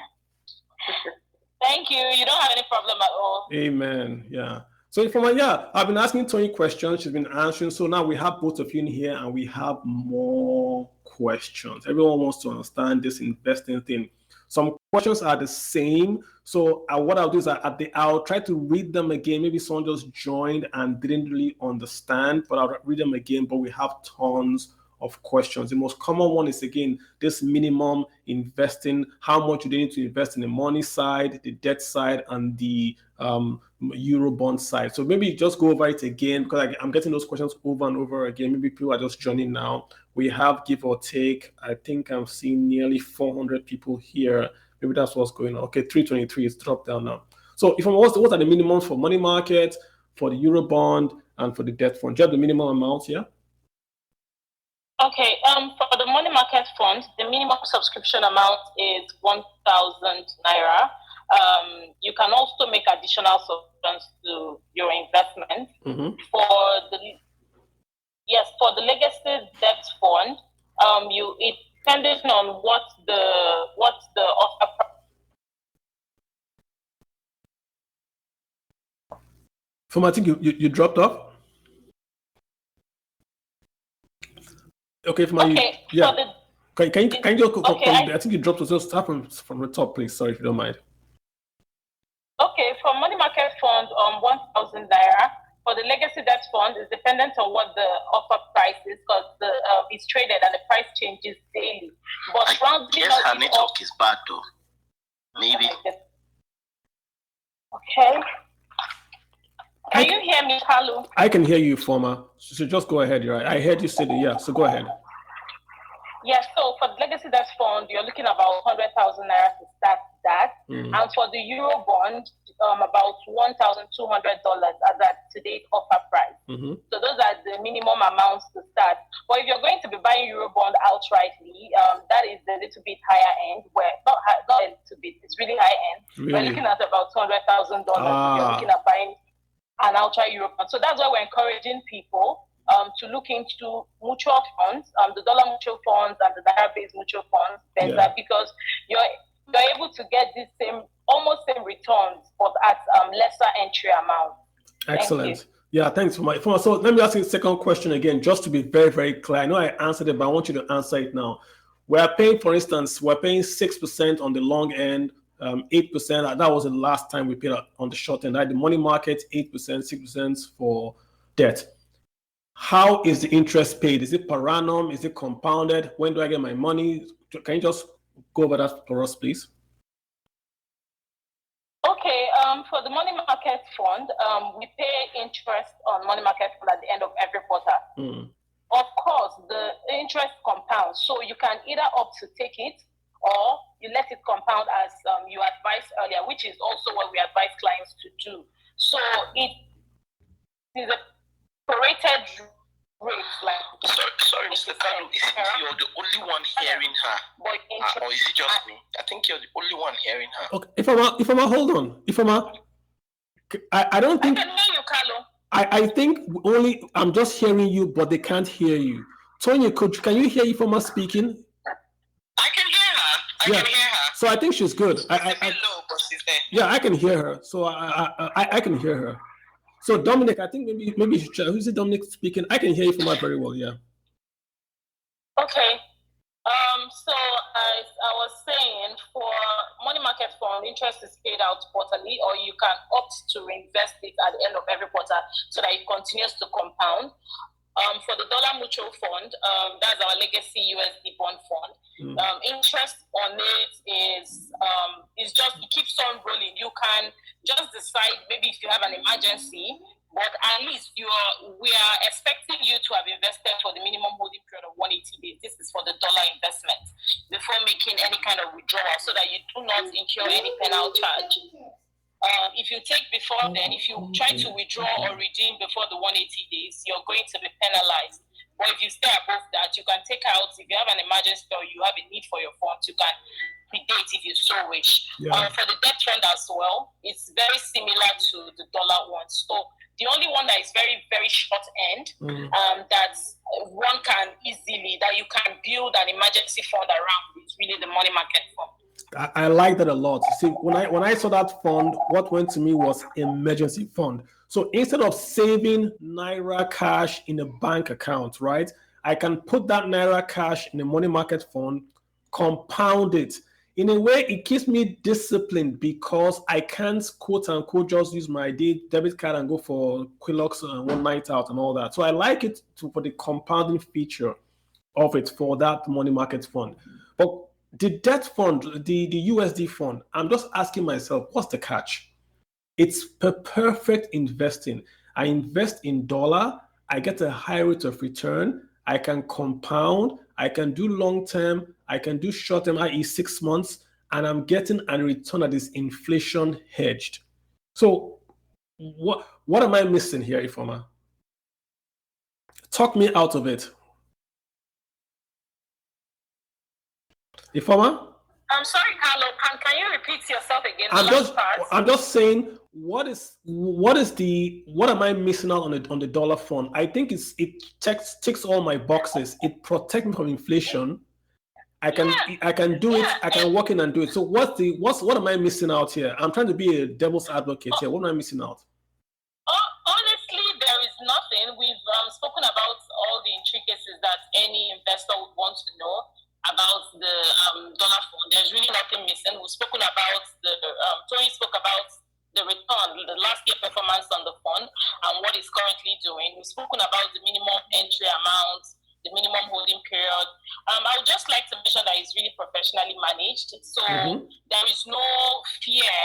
Thank you. You don't have any problem at all. Amen. Yeah. So, Ifeoma, I've been asking Tony questions. She's been answering. So now we have both of you in here, and we have more questions. Everyone wants to understand this investing thing. Some questions are the same. So what I'll do is I'll try to read them again. Maybe someone just joined and didn't really understand, but I'll read them again. But we have tons of questions. The most common one is, again, this minimum investing. How much do they need to invest in the money side, the debt side, and the Eurobond side? So maybe just go over it again, because I'm getting those questions over and over again. Maybe people are just joining now. We have, give or take, I think I'm seeing nearly 400 people here. Maybe that's what's going on. Okay, 323 is dropped down now. So what are the minimums for money market, for the Eurobond, and for the debt fund? Do you have the minimum amount here? Okay, for the money market fund, the minimum subscription amount is 1,000 naira, You can also make additional substance to your investment. For the legacy debt fund, it depending on what the offer. I think you dropped off. Okay, Okay. Yeah. Can you just I think you dropped us. Just start from the top, please. Sorry if you don't mind. Okay, for money market fund, 1,000 naira. For the legacy debt fund, is dependent on what the offer price is, because it's traded and the price changes daily. But I guess her network is bad though. Maybe. Okay. Can you hear me, Kalu? I can hear you, Former. So just go ahead. You're right. I heard you say that. Yeah. So go ahead. Yes. So for the legacy debt fund, you're looking about 100,000 naira to start that, and for the euro bond, about $1,200 as at today's offer price. So those are the minimum amounts to start. But if you're going to be buying euro bond outrightly, that is a little bit higher end. Where not a little bit, it's really high end. Really? We're looking at about $200,000 if you're looking at buying an outright euro bond. So that's why we're encouraging people to look into mutual funds, the dollar mutual funds and the naira-based mutual funds better, because you're able to get this almost same returns, but at lesser entry amount. Excellent. Yeah, thanks for my phone. So let me ask you the second question again, just to be very, very clear. I know I answered it, but I want you to answer it now. We're paying, for instance, 6% on the long end, 8%. That was the last time we paid on the short end. Right? The money market, 8%, 6% for debt. How is the interest paid? Is it per annum? Is it compounded? When do I get my money? Can you just go over that for us, please? Okay, for the money market fund, we pay interest on money market fund at the end of every quarter. Of course, the interest compounds, so you can either opt to take it or you let it compound as you advised earlier, which is also what we advise clients to do. So it is a prorated rate. Sorry, Mr. Kalu, is it you're the only one hearing her? Or is it just me? I think you're the only one hearing her. Okay, Ifeoma, hold on. Ifeoma, I don't think... I can hear you, Kalu. I think I'm just hearing you, but they can't hear you. Tonya, can you hear Ifeoma speaking? I can hear her. I can hear her. So I think she's good. She's a bit low, but she's there. Yeah, I can hear her. So I can hear her. So Dominic, I think maybe who's it, Dominic speaking? I can hear Ifeoma very well. Yeah. Okay. So as I was saying, for money market fund, interest is paid out quarterly, or you can opt to reinvest it at the end of every quarter so that it continues to compound. For the dollar mutual fund, that's our legacy USD bond fund. Interest on it is just, it keeps on rolling. You can just decide maybe if you have an emergency, but at least we are expecting you to have invested for the minimum holding period of 180 days. This is for the dollar investment before making any kind of withdrawal, so that you do not incur any penal charge. If you take before then, if you try to withdraw or redeem before the 180 days, you're going to be penalized. But if you stay above that, you can take out, if you have an emergency or you have a need for your funds, you can predate if you so wish. For the debt fund as well, it's very similar to the dollar one. So the only one that is very, very short end, that one can easily, that you can build an emergency fund around, is really the money market fund. I like that a lot. See, when I saw that fund, what went to me was emergency fund. So instead of saving Naira cash in a bank account, right, I can put that Naira cash in a money market fund, compound it. In a way, it keeps me disciplined because I can't, quote unquote, just use my debit card and go for Quilox one night out and all that. So I like it for the compounding feature of it for that money market fund. But the debt fund, the USD fund, I'm just asking myself, what's the catch? It's perfect investing. I invest in dollar, I get a high rate of return, I can compound, I can do long term, I can do short term, i.e. 6 months, and I'm getting a return that is inflation hedged. So what am I missing here, Ifeoma? Talk me out of it. Ifeoma? I'm sorry, Carlo. Can you repeat yourself again? I'm just saying, what am I missing out on the dollar fund? I think it ticks all my boxes. It protects me from inflation. I can do it. I can walk in and do it. So what am I missing out here? I'm trying to be a devil's advocate here. What am I missing out? Honestly, there is nothing. We've spoken about all the intricacies that any investor would want to know about the dollar fund. There's really nothing missing. We've spoken about Tony spoke about the return, the last year performance on the fund and what it's currently doing. We've spoken about the minimum entry amount, the minimum holding period. I would just like to mention that it's really professionally managed. So there is no fear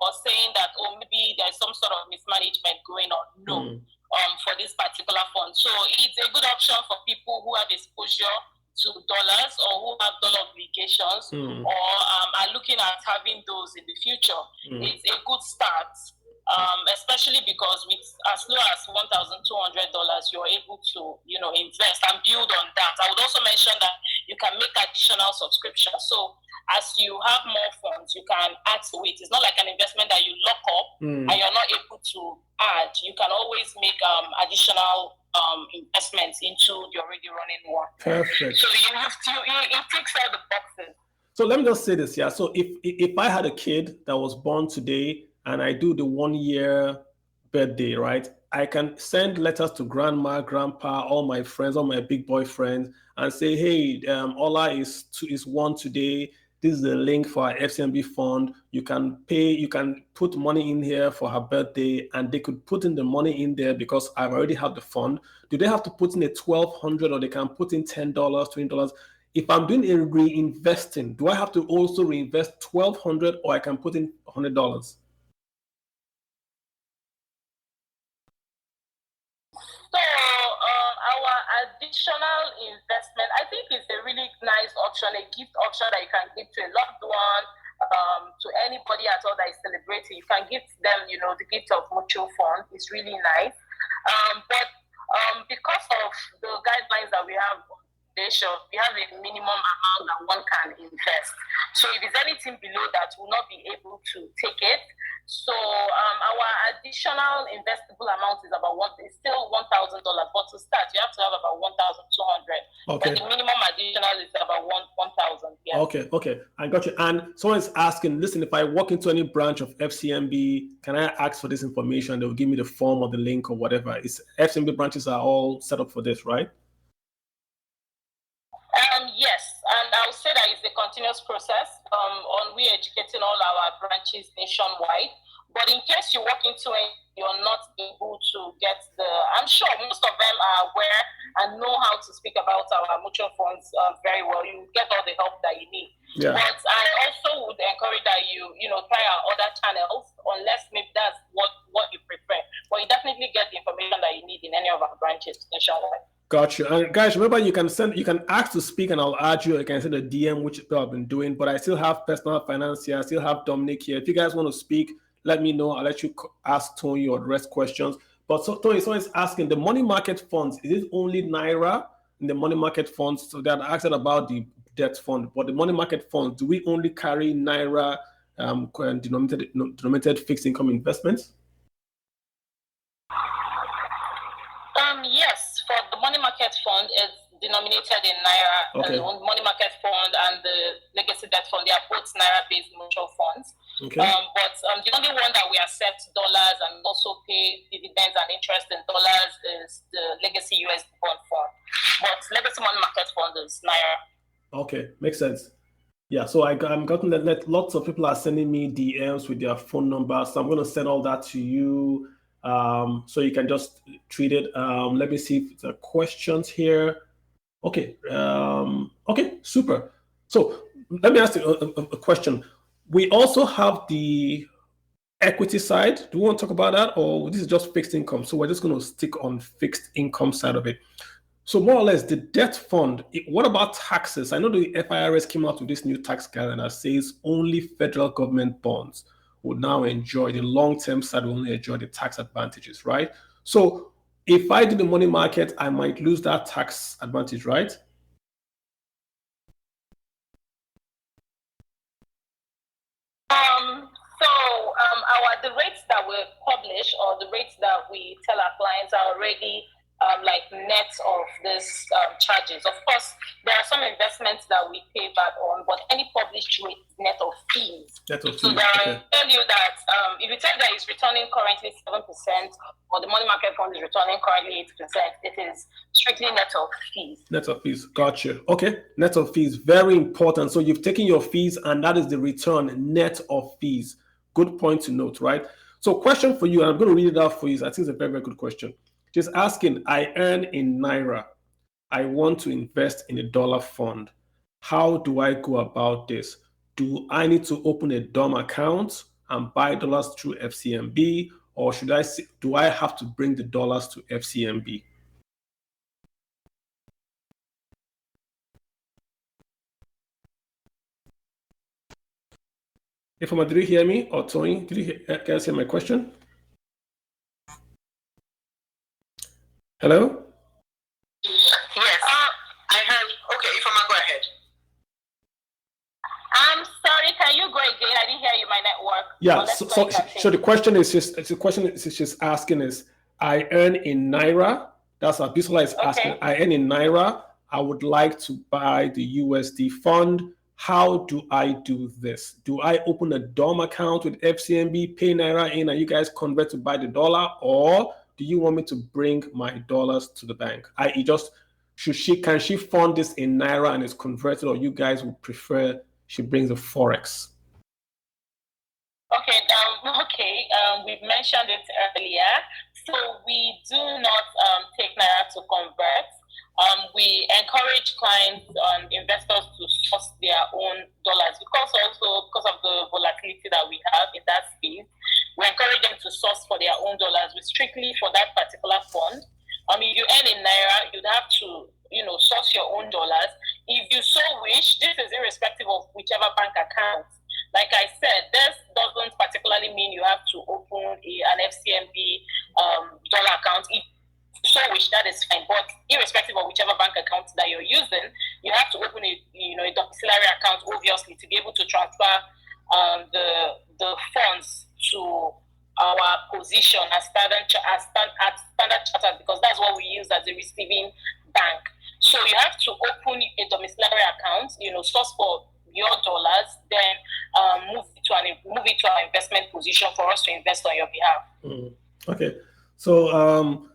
or saying that, maybe there's some sort of mismanagement going on. No. For this particular fund. So it's a good option for people who have exposure to dollars or who have dollar obligations or are looking at having those in the future. It's a good start, especially because with as low as $1,200, you're able to, invest and build on that. I would also mention that you can make additional subscriptions. So as you have more funds, you can add to it. It's not like an investment that you lock up and you're not able to add. You can always make additional investments into the already running one. Perfect. So it ticks all the boxes. So let me just say this, yeah. So if I had a kid that was born today and I do the 1 year birthday, right? I can send letters to grandma, grandpa, all my friends, all my big boy friends, and say, hey, Ola is 1 today. This is the link for our FCMB fund. You can pay, you can put money in here for her birthday, and they could put in the money in there because I already have the fund. Do they have to put in a $1,200 or they can put in $10, $20? If I'm doing a reinvesting, do I have to also reinvest $1,200 or I can put in $100? So our additional investment, I think, is a really nice option, a gift option that you can give to a loved one, to anybody at all that is celebrating. You can give them, the gift of mutual fund. It's really nice. But because of the guidelines that we have, we have a minimum amount that one can invest. So if it's anything below that, we'll not be able to take it. So our additional investable amount is it's still $1,000, but to start you have to have about 1,200. Okay. But the minimum additional is about 1,000. Yes. Okay, I got you. And someone's asking, listen, if I walk into any branch of FCMB, can I ask for this information? They'll give me the form or the link or whatever. FCMB branches are all set up for this, right? Yes, and I would say that it's a continuous process. We're educating all our branches nationwide. But in case you walk into it, you're not able to get I'm sure most of them are aware and know how to speak about our mutual funds very well. You get all the help that you need. Yeah. But I also would encourage that you try our other channels, unless maybe that's what you prefer. But you definitely get the information that you need in any of our branches nationwide. Got you. And guys, remember you can ask to speak and I'll add you. I can send a DM, which I've been doing, but I still have personal finance here. I still have Dominic here. If you guys want to speak, let me know. I'll let you ask Tony or address questions. But so Tony, someone's asking, the money market funds, is it only Naira in the money market funds? So they're asking about the debt fund, but the money market funds, do we only carry Naira denominated fixed income investments? Yes, for the money market fund, it's denominated in Naira. Okay. The money market fund and the legacy debt fund, they are both Naira-based mutual funds. Okay. But the only one that we accept dollars and also pay dividends and interest in dollars is the legacy USD bond fund. But legacy money market fund is Naira. Okay, makes sense. Yeah, so I'm gotten that lots of people are sending me DMs with their phone numbers. So I'm going to send all that to you. So you can just treat it. Let me see if there are questions here. Okay. Okay, super. So let me ask you a question. We also have the equity side. Do you want to talk about that, or this is just fixed income? So we're just going to stick on fixed income side of it. So more or less, the debt fund, what about taxes? I know the FIRS came out with this new tax guideline that says only federal government bonds will now enjoy, the long-term side will only enjoy the tax advantages, right? So if I do the money market, I might lose that tax advantage, right? So the rates that we publish or the rates that we tell our clients are already like net of this charges. Of course, there are some investments that we pay back on, but any published rate net of fees. Net of fees. So there I tell you that if you tell that it's returning currently 7%, or the money market fund is returning currently 8%, it is strictly net of fees. Net of fees. Gotcha. Okay. Net of fees. Very important. So you've taken your fees and that is the return net of fees. Good point to note, right? So question for you, and I'm going to read it out for you. I think it's a very, very good question. Just asking, I earn in Naira. I want to invest in a dollar fund. How do I go about this? Do I need to open a DOM account and buy dollars through FCMB, or do I have to bring the dollars to FCMB? Ifeoma, did you hear me? Or Tony, did you guys hear my question? Hello? Yes, I heard. Okay, Ifeoma, go ahead. I'm sorry, can you go again? I didn't hear you, my network. Yeah, so the question is just asking is, I earn in Naira. That's what Bisola is asking. Okay. I earn in Naira. I would like to buy the USD fund. How do I do this? Do I open a DOM account with FCMB, pay Naira in, and you guys convert to buy the dollar? Or do you want me to bring my dollars to the bank? Can she fund this in Naira and is converted, or you guys would prefer she brings the Forex? Okay, we've mentioned it earlier. So we do not take Naira to convert. We encourage clients and investors to source their own dollars because of the volatility that we have in that space. We encourage them to source for their own dollars, strictly for that particular fund. If you earn in Naira, you'd have to, source your own dollars. If you so wish, this is irrespective of whichever bank account. Like I said, this doesn't particularly mean you have to open an FCMB dollar account. If you so wish, that is fine. But irrespective of whichever bank account that you're using, you have to open a domiciliary account, obviously, to be able to transfer the funds to our position as Standard Chartered, because that's what we use as a receiving bank. So you have to open a domiciliary account, source for your dollars, then move it to our investment position for us to invest on your behalf. Okay. So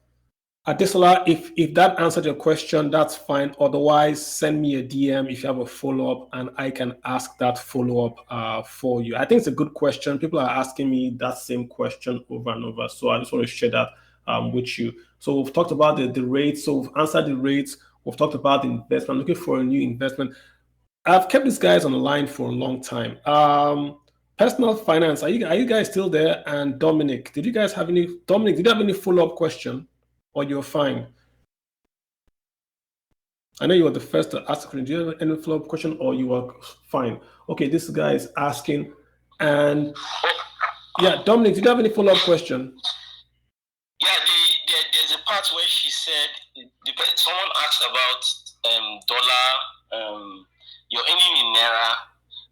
Adesola, if that answered your question, that's fine. Otherwise, send me a DM if you have a follow-up and I can ask that follow-up for you. I think it's a good question. People are asking me that same question over and over. So I just want to share that with you. So we've talked about the rates. So we've answered the rates. We've talked about the investment. I'm looking for a new investment. I've kept these guys on the line for a long time. Personal finance, are you guys still there? And Dominic, did you have any follow-up question? Or you're fine? I know you were the first to ask. Do you have any follow-up question, or you are fine? Okay, this guy is asking, and yeah, Dominic, did you have any follow-up question? Yeah, there's a part where she said someone asked about dollar. You're earning in Naira,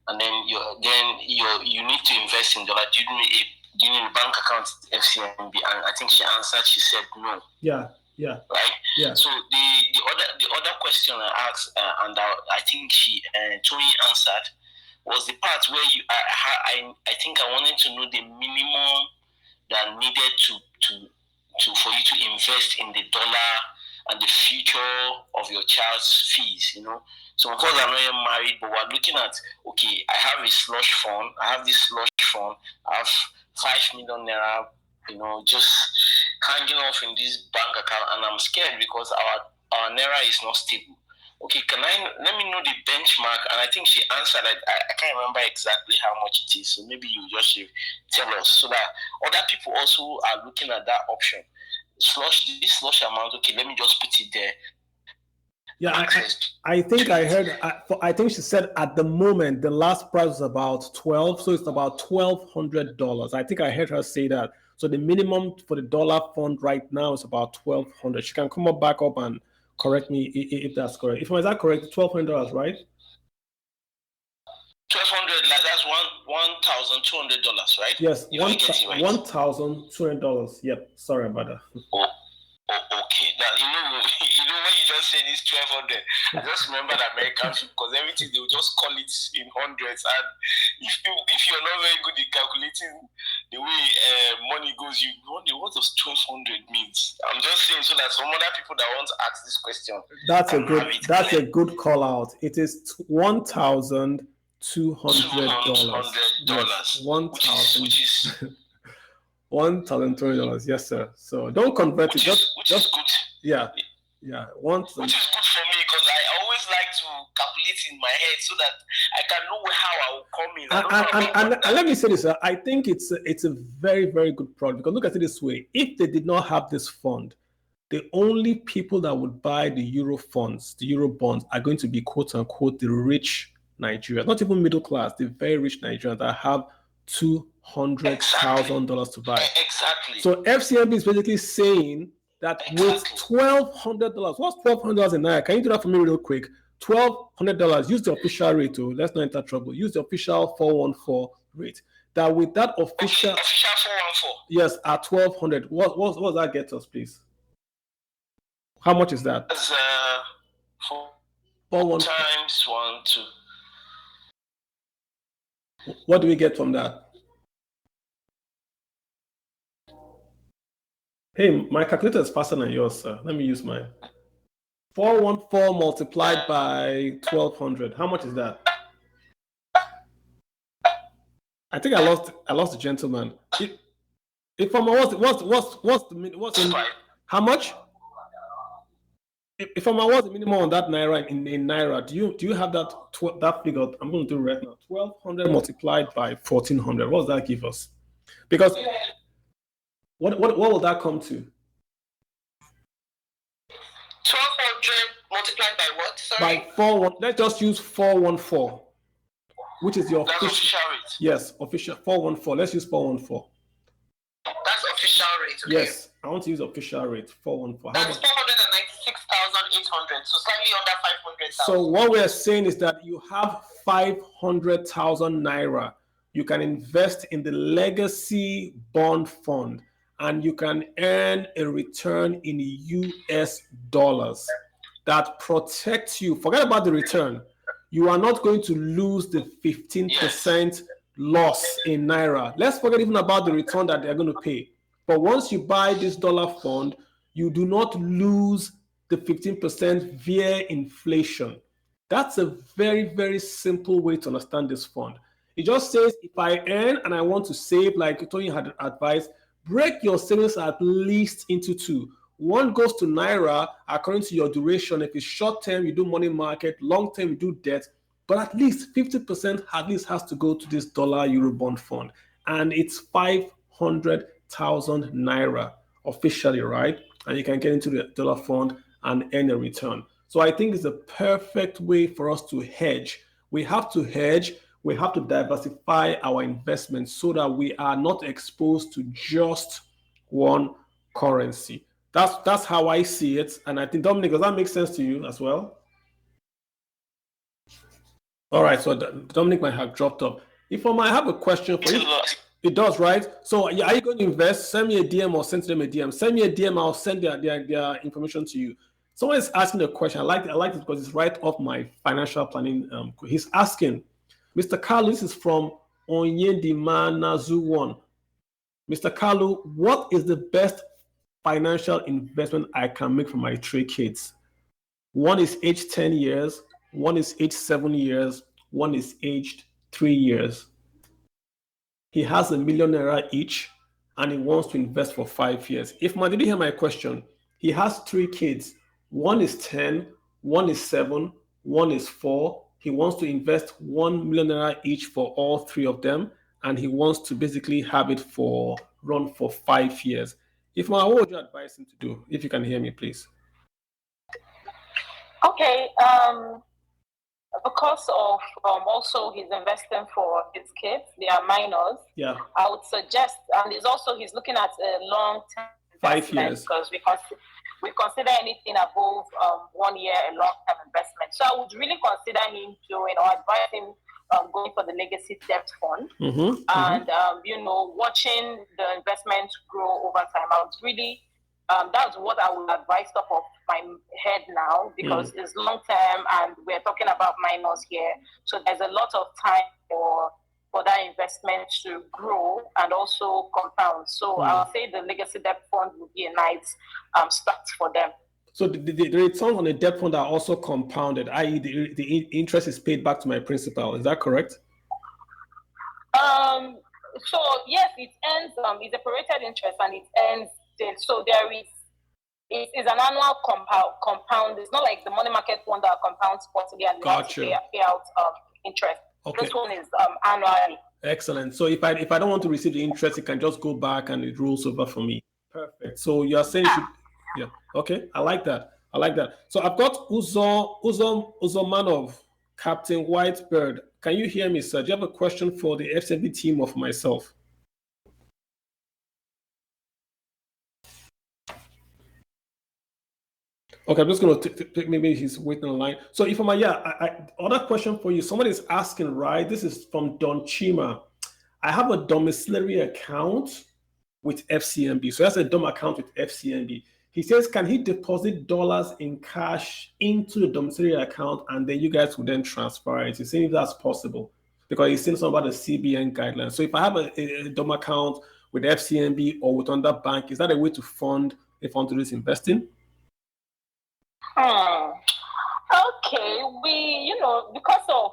and then you need to invest in dollar. Do you need a bank account at FCMB? And I think she answered. She said no. Yeah. Right. Yeah. So the other question I asked, and I think Tony answered, was the part where I think I wanted to know the minimum that needed for you to invest in the dollar and the future of your child's fees. So of course I'm not yet married, but we're looking at, okay, I have a slush fund. I have this slush fund. I have 5 million Naira, just hanging off in this bank account, and I'm scared because our Naira is not stable. Okay, let me know the benchmark? And I think she answered, I can't remember exactly how much it is, so maybe you just tell us so that other people also are looking at that option. This slush amount, okay, let me just put it there. Yeah, I think I heard. I think she said at the moment the last price was about 12, so it's about $1,200. I think I heard her say that. So the minimum for the dollar fund right now is about $1,200. She can come back up and correct me if that's correct. Is that correct? $1,200, right? $1,200, like that's $1,200, right? Yes, If I get it right. $1,200. Yep. Sorry about that. Okay. Now you know when you just said it's 1,200. I just remember the American film, because everything they will just call it in hundreds, and if you're not very good in calculating the way money goes, you wonder what does 1,200 means. I'm just saying so that some other people that want to ask this question. That's a good call out. It is $1,200. Yes, which is $1,200. Yes, sir. So don't convert it. Just good. Yeah. Which is good for me, because I always like to calculate in my head so that I can know how I will come in. And let me say this, sir. I think it's a very, very good product, because look at it this way. If they did not have this fund, the only people that would buy the Euro funds, the Euro bonds, are going to be quote unquote the rich Nigerians, not even middle class, the very rich Nigerians that have $200,000 to buy. Exactly. So FCMB is basically saying that with $1,200, what's $1,200 in Naira? Can you do that for me real quick? $1,200. Use the official rate, too. Let's not enter trouble. Use the official 414 rate. That with that official 414. Yes, at $1,200. What does that get us, please? How much is that? That's 4 times 1 2. What do we get from that? Hey, my calculator is faster than yours, sir. Let me use mine. 414 multiplied by 1,200. How much is that? I think I lost the gentleman. If I'm what's how much? If I'm what's the minimum on that Naira in Naira, do you have that figure? I'm going to do it right now. 1,200 multiplied by 1,400. What does that give us? Because what will that come to? 1,200 multiplied by what? Sorry. By 4. Let's just use 414, which is your official rate. Yes, official 414. Let's use 414. That's official rate. Okay? Yes, I want to use official rate 414. That's 496,800. So slightly under 500,000. So what we're saying is that you have 500,000 Naira. You can invest in the legacy bond fund, and you can earn a return in US dollars that protects you. Forget about the return. You are not going to lose the 15% loss in Naira. Let's forget even about the return that they're going to pay. But once you buy this dollar fund, you do not lose the 15% via inflation. That's a very, very simple way to understand this fund. It just says, if I earn and I want to save, like Tony had advised, break your savings at least into two. One goes to Naira according to your duration. If it's short term, you do money market. Long term, you do debt. But at least 50% at least has to go to this dollar Euro bond fund. And it's 500,000 Naira officially, right? And you can get into the dollar fund and earn a return. So I think it's a perfect way for us to hedge. We have to hedge. We have to diversify our investments so that we are not exposed to just one currency. That's how I see it. And I think, Dominic, does that make sense to you as well? All right, so Dominic might have dropped off. If I might have a question for you, it does, right? So are you going to invest? Send me a DM or send them a DM. Send me a DM, I'll send their information to you. Someone is asking a question. I like it because it's right off my financial planning. He's asking, Mr. Kalu, this is from Onyendimanazu1. Mr. Kalu, what is the best financial investment I can make for my 3 kids? One is aged 10 years, one is aged 7 years, one is aged 3 years. He has $1 million each, and he wants to invest for 5 years. Did you hear my question? He has 3 kids. One is 10, one is 7, one is 4. He wants to invest $1 million each for all 3 of them, and he wants to basically have it run for 5 years. What would you advise him to do? If you can hear me, please. Okay. Because of also he's investing for his kids, they are minors. Yeah. I would suggest, and he's looking at a long-term 5 years, because we consider anything above 1 year a long-term investment. So I would really consider him doing or advise him going for the legacy debt fund, Mm-hmm. and watching the investment grow over time. I would really, that's what I would advise top of my head now, because it's long term and we're talking about minors here. So there's a lot of time for that investment to grow and also compound. So I'll say the legacy debt fund would be a nice start for them. So the returns on the debt fund are also compounded, i.e. the interest is paid back to my principal. Is that correct? So yes, it ends. It's a prorated interest and it ends. So there is. It is an annual compound. It's not like the money market fund that compounds quarterly and pay out interest. Okay. This one is annually. Excellent. So if I don't want to receive the interest, it can just go back and it rolls over for me. Perfect. So you are saying, yeah. Okay. I like that. So I've got Uzomanov, Captain Whitebird. Can you hear me, sir? Do you have a question for the FCMB team or for myself? Okay, I'm just going to take, maybe he's waiting on the line. So other question for you. Somebody is asking, right? This is from Don Chima. I have a domiciliary account with FCMB. So that's a DOM account with FCMB. He says, can he deposit dollars in cash into the domiciliary account and then you guys will then transfer it? He's saying if that's possible because he's saying something about the CBN guidelines. So if I have a DOM account with FCMB or with another bank, is that a way to fund if I want to do this investing? Okay, because of,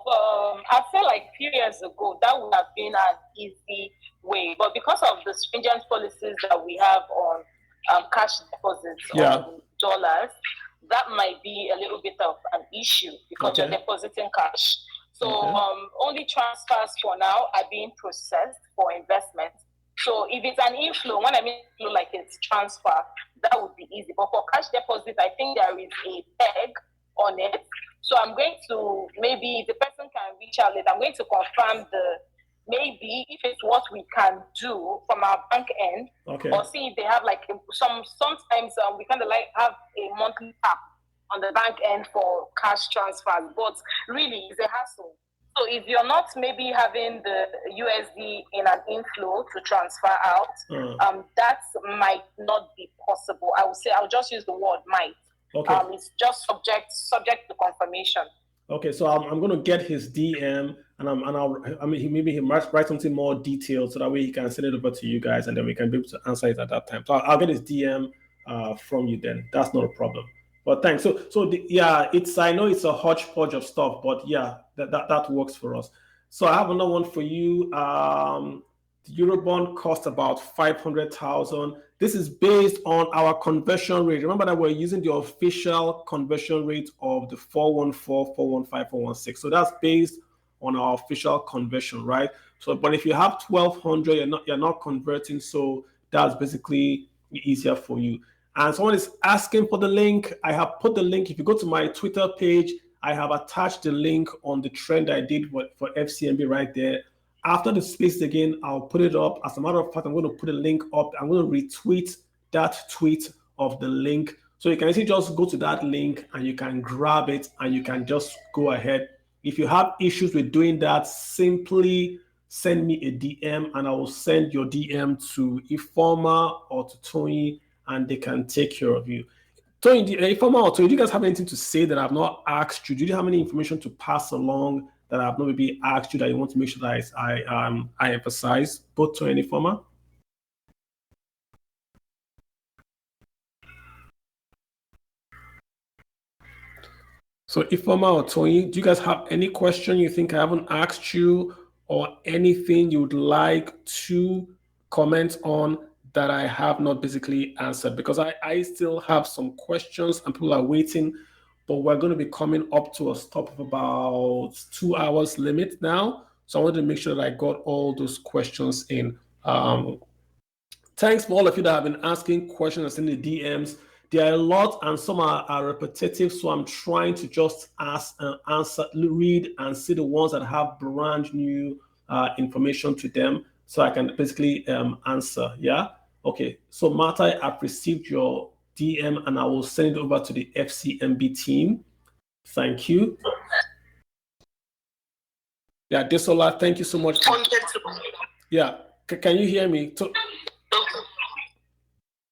I feel like a few years ago, that would have been an easy way. But because of the stringent policies that we have on cash deposits on dollars, that might be a little bit of an issue because you're depositing cash. So only transfers for now are being processed for investment. So if it's an inflow, when I mean inflow, like it's transfer, that would be easy. But for cash deposit, I think there is a peg on it. So I'm going to, maybe if the person can reach out later, I'm going to confirm maybe if it's what we can do from our bank end, or see if they have like sometimes we kind of like have a monthly tap on the bank end for cash transfers, but really it's a hassle. So if you're not maybe having the USD in an inflow to transfer out, that might not be possible. I would say I'll just use the word might. Okay. It's just subject to confirmation. Okay, so I'm going to get his DM and he might write something more detailed so that way he can send it over to you guys and then we can be able to answer it at that time. So I'll get his DM from you then. That's not a problem. But thanks. So I know it's a hodgepodge of stuff, but yeah, that works for us. So I have another one for you. The Eurobond cost about 500,000. This is based on our conversion rate. Remember that we're using the official conversion rate of the 414, 415, 416. So that's based on our official conversion, right? So, but if you have 1,200, you're not converting. So that's basically easier for you. And someone is asking for the link. I have put the link. If you go to my Twitter page, I have attached the link on the trend I did for FCMB right there. After the space again, I'll put it up. As a matter of fact, I'm going to put a link up. I'm going to retweet that tweet of the link. So you can actually just go to that link and you can grab it and you can just go ahead. If you have issues with doing that, simply send me a DM and I will send your DM to Ifeoma or to Tony and they can take care of you. Tony, Ifeoma or Tony, do you guys have anything to say that I've not asked you? Do you have any information to pass along that I've not maybe asked you that you want to make sure that I emphasize, both Tony and Ifeoma? So Ifeoma or Tony, do you guys have any question you think I haven't asked you or anything you would like to comment on that I have not basically answered? Because I still have some questions and people are waiting, but we're going to be coming up to a stop of about 2 hours limit now. So I wanted to make sure that I got all those questions in. Thanks for all of you that have been asking questions and sending the DMs. There are a lot and some are repetitive. So I'm trying to just ask and answer, read and see the ones that have brand new information to them so I can basically answer. Yeah. Okay. So Martha, I've received your DM and I will send it over to the FCMB team. Thank you. Yeah, Desola, thank you so much. Yeah, can you hear me?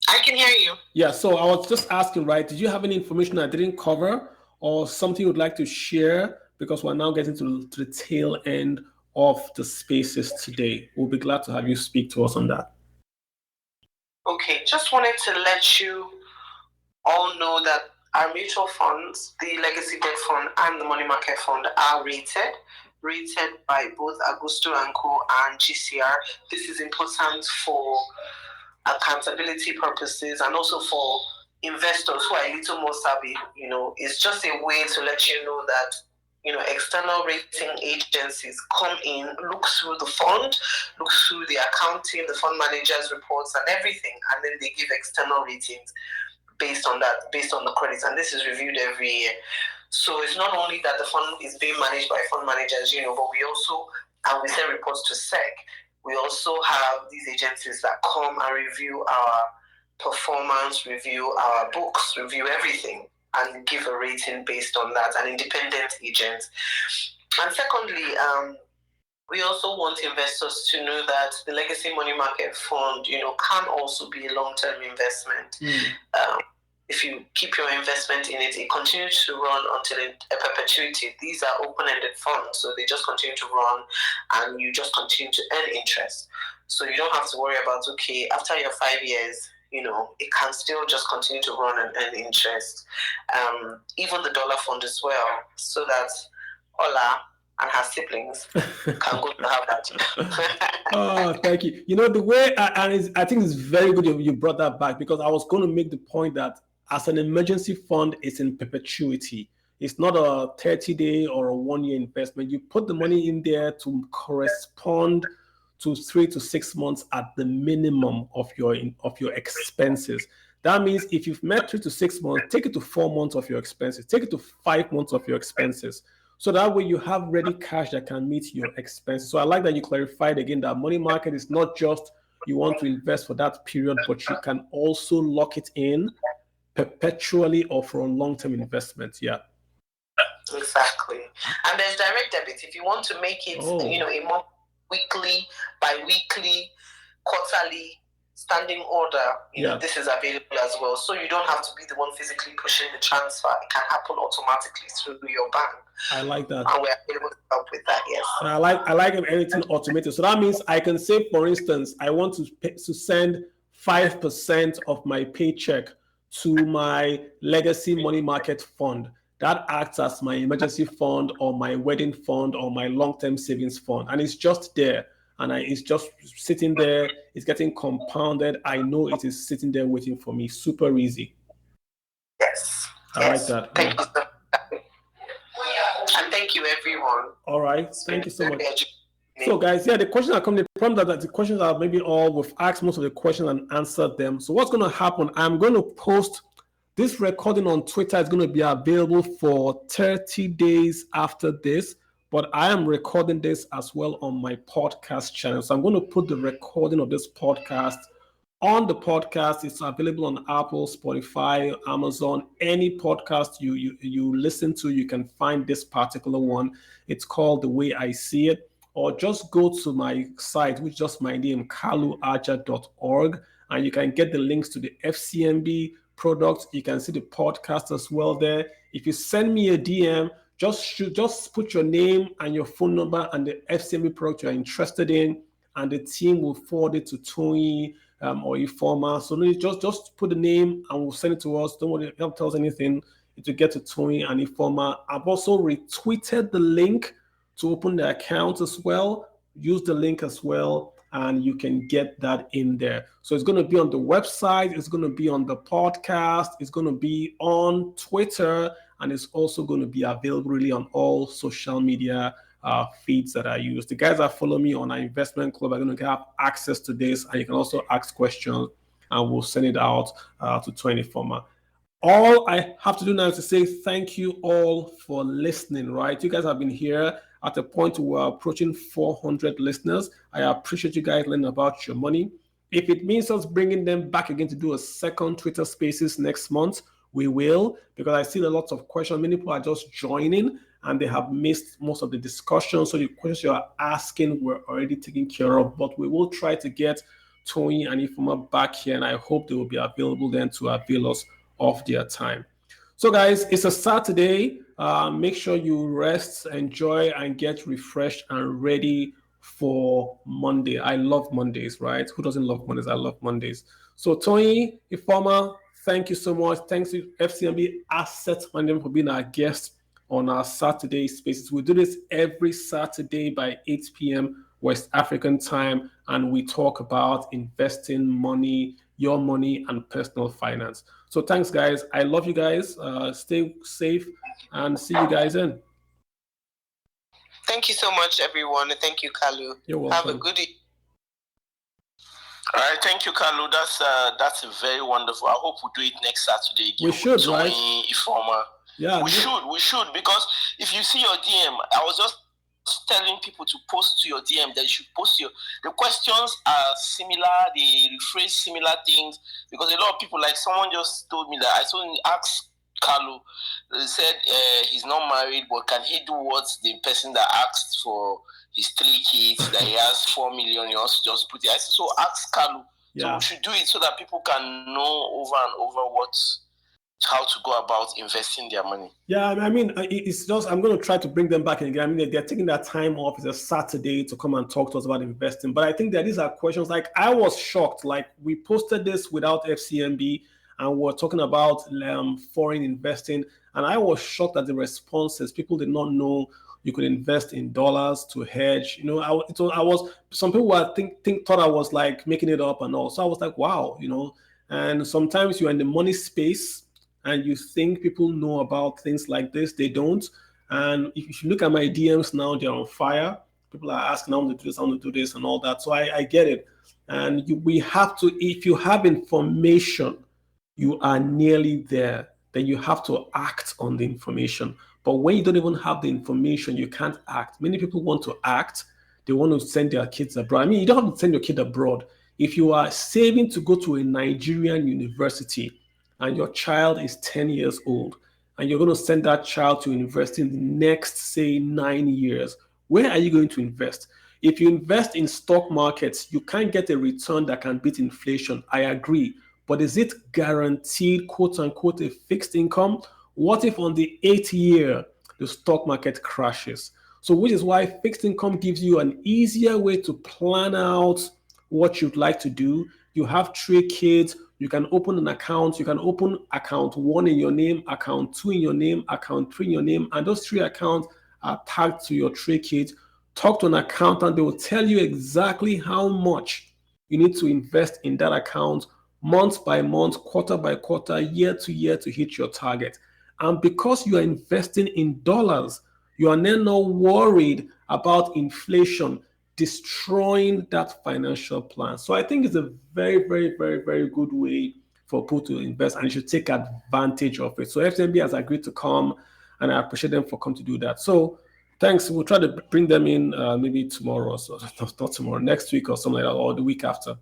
I can hear you. Yeah, so I was just asking, right, did you have any information I didn't cover or something you would like to share? Because we're now getting to the tail end of the spaces today. We'll be glad to have you speak to us on that. Okay, just wanted to let you all know that our mutual funds, the Legacy Debt Fund and the Money Market Fund, are rated by both Augusto & Co. and GCR. This is important for accountability purposes and also for investors who are a little more savvy. It's just a way to let you know that external rating agencies come in, look through the fund, look through the accounting, the fund manager's reports and everything, and then they give external ratings based on the credits, and this is reviewed every year. So it's not only that the fund is being managed by fund managers, but we also, and we send reports to SEC, we also have these agencies that come and review our performance, review our books, review everything, and give a rating based on that, an independent agent. And secondly, we also want investors to know that the Legacy Money Market Fund, can also be a long-term investment. If you keep your investment in it, it continues to run until a perpetuity. These are open-ended funds, so they just continue to run, and you just continue to earn interest. So you don't have to worry about, okay, after your 5 years, it can still just continue to run and earn interest. Even the dollar fund as well, so that Ola and her siblings can go to have that. Oh, thank you. The way, I think it's very good you brought that back, because I was going to make the point that as an emergency fund, it's in perpetuity. It's not a 30-day or a 1-year investment. You put the money in there to correspond to 3 to 6 months at the minimum of your expenses. That means if you've met 3 to 6 months, take it to 4 months of your expenses. Take it to 5 months of your expenses. So that way you have ready cash that can meet your expenses. So I like that you clarified again that money market is not just you want to invest for that period, but you can also lock it in perpetually or for a long-term investment. Yeah. Exactly. And there's direct debit. If you want to make it, a month, weekly, bi-weekly, quarterly, standing order, this is available as well. So you don't have to be the one physically pushing the transfer. It can happen automatically through your bank. I like that. And we're able to help with that, yes. And I like everything automated. So that means I can say, for instance, I want to send 5% of my paycheck to my Legacy Money Market Fund. That acts as my emergency fund or my wedding fund or my long-term savings fund. And it's just there. And it's just sitting there. It's getting compounded. I know it is sitting there waiting for me. Super easy. Yes. I like that. Thank you. And thank you, everyone. All right. Thank you so much. So, guys, the questions are coming. The problem that the questions are maybe we've asked most of the questions and answered them. So what's going to happen? I'm going to post this recording on Twitter. Is going to be available for 30 days after this. But I am recording this as well on my podcast channel. So I'm going to put the recording of this podcast on the podcast. It's available on Apple, Spotify, Amazon, any podcast you listen to. You can find this particular one. It's called The Way I See It. Or just go to my site, which is just my name, kaluaja.org, and you can get the links to the FCMB products. You can see the podcast as well there. If you send me a DM, just put your name and your phone number and the FCMB product you're interested in, and the team will forward it to Tony or Informa. So just put the name and we'll send it to us. Don't worry, don't tell us anything. It will get to Tony and Informa. I've also retweeted the link to open the account as well. Use the link as well, and you can get that in there. So it's going to be on the website, it's going to be on the podcast, it's going to be on Twitter, and it's also going to be available really on all social media feeds that I use. The guys that follow me on our investment club are going to have access to this, and you can also ask questions, and we'll send it out to 24. All I have to do now is to say thank you all for listening, right? You guys have been here at a point where we're approaching 400 listeners. I appreciate you guys learning about your money. If it means us bringing them back again to do a second Twitter Spaces next month, we will, because I see a lot of questions. Many people are just joining, and they have missed most of the discussion. So the questions you are asking were already taken care of, but we will try to get Tony and Ifoma back here, and I hope they will be available then to avail us of their time. So guys, it's a Saturday. Make sure you rest, enjoy, and get refreshed and ready for Monday. I love Mondays, right? Who doesn't love Mondays? I love Mondays. So Tony, Ifoma, thank you so much. Thanks to FCMB Asset Management for being our guest on our Saturday Spaces. We do this every Saturday by 8 p.m. West African time, and we talk about investing money, your money, and personal finance. So thanks, guys. I love you guys. Stay safe, and see you guys in. Thank you so much, everyone. Thank you, Kalu. You're welcome. Have a good evening. All right, thank you, Kalu. That's very wonderful. I hope we do it next Saturday again. We should, Tony, right? Ifoma. Yeah, we should, because if you see your DM, I was just telling people to post to your DM that you should post the questions are similar, they rephrase similar things, because a lot of people, like someone just told me that I saw him ask Kalu, they said he's not married, but can he do what the person that asked for his 3 kids, that he has 4 million, he wants to just put it. I said, so ask Kalu. Yeah. So we should do it so that people can know over and over how to go about investing their money. Yeah, I mean, it's just, I'm going to try to bring them back again. I mean, they're taking that time off. It's a Saturday to come and talk to us about investing. But I think that these are questions, like, I was shocked. Like, we posted this without FCMB, and we're talking about foreign investing. And I was shocked at the responses. People did not know you could invest in dollars to hedge. You know, some people were thought I was like making it up and all. So I was like, wow, you know. And sometimes you're in the money space, and you think people know about things like this. They don't. And if you look at my DMs now, they're on fire. People are asking, I want to do this, I want to do this, and all that. So I get it. And we have to, if you have information, you are nearly there, then you have to act on the information. But when you don't even have the information, you can't act. Many people want to act. They want to send their kids abroad. I mean, you don't have to send your kid abroad. If you are saving to go to a Nigerian university, and your child is 10 years old, and you're going to send that child to university in the next, say, 9 years, where are you going to invest? If you invest in stock markets, you can't get a return that can beat inflation. I agree. But is it guaranteed, quote unquote, a fixed income? What if on the 8th year, the stock market crashes? So which is why fixed income gives you an easier way to plan out what you'd like to do. You have 3 kids, you can open an account. You can open account 1 in your name, account 2 in your name, account 3 in your name, and those 3 accounts are tagged to your 3 kids. Talk to an accountant. They will tell you exactly how much you need to invest in that account month by month, quarter by quarter, year to year to hit your target. And because you are investing in dollars, you are then not worried about inflation destroying that financial plan. So I think it's a very, very, very, very good way for people to invest, and you should take advantage of it. So FCMB has agreed to come, and I appreciate them for coming to do that. So thanks. We'll try to bring them in maybe tomorrow or so. Not tomorrow, next week or something like that, or the week after.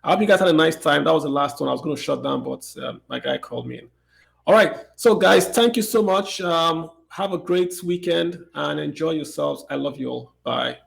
I hope you guys had a nice time. That was the last one. I was going to shut down, but my guy called me in. All right. So guys, thank you so much. Have a great weekend and enjoy yourselves. I love you all. Bye.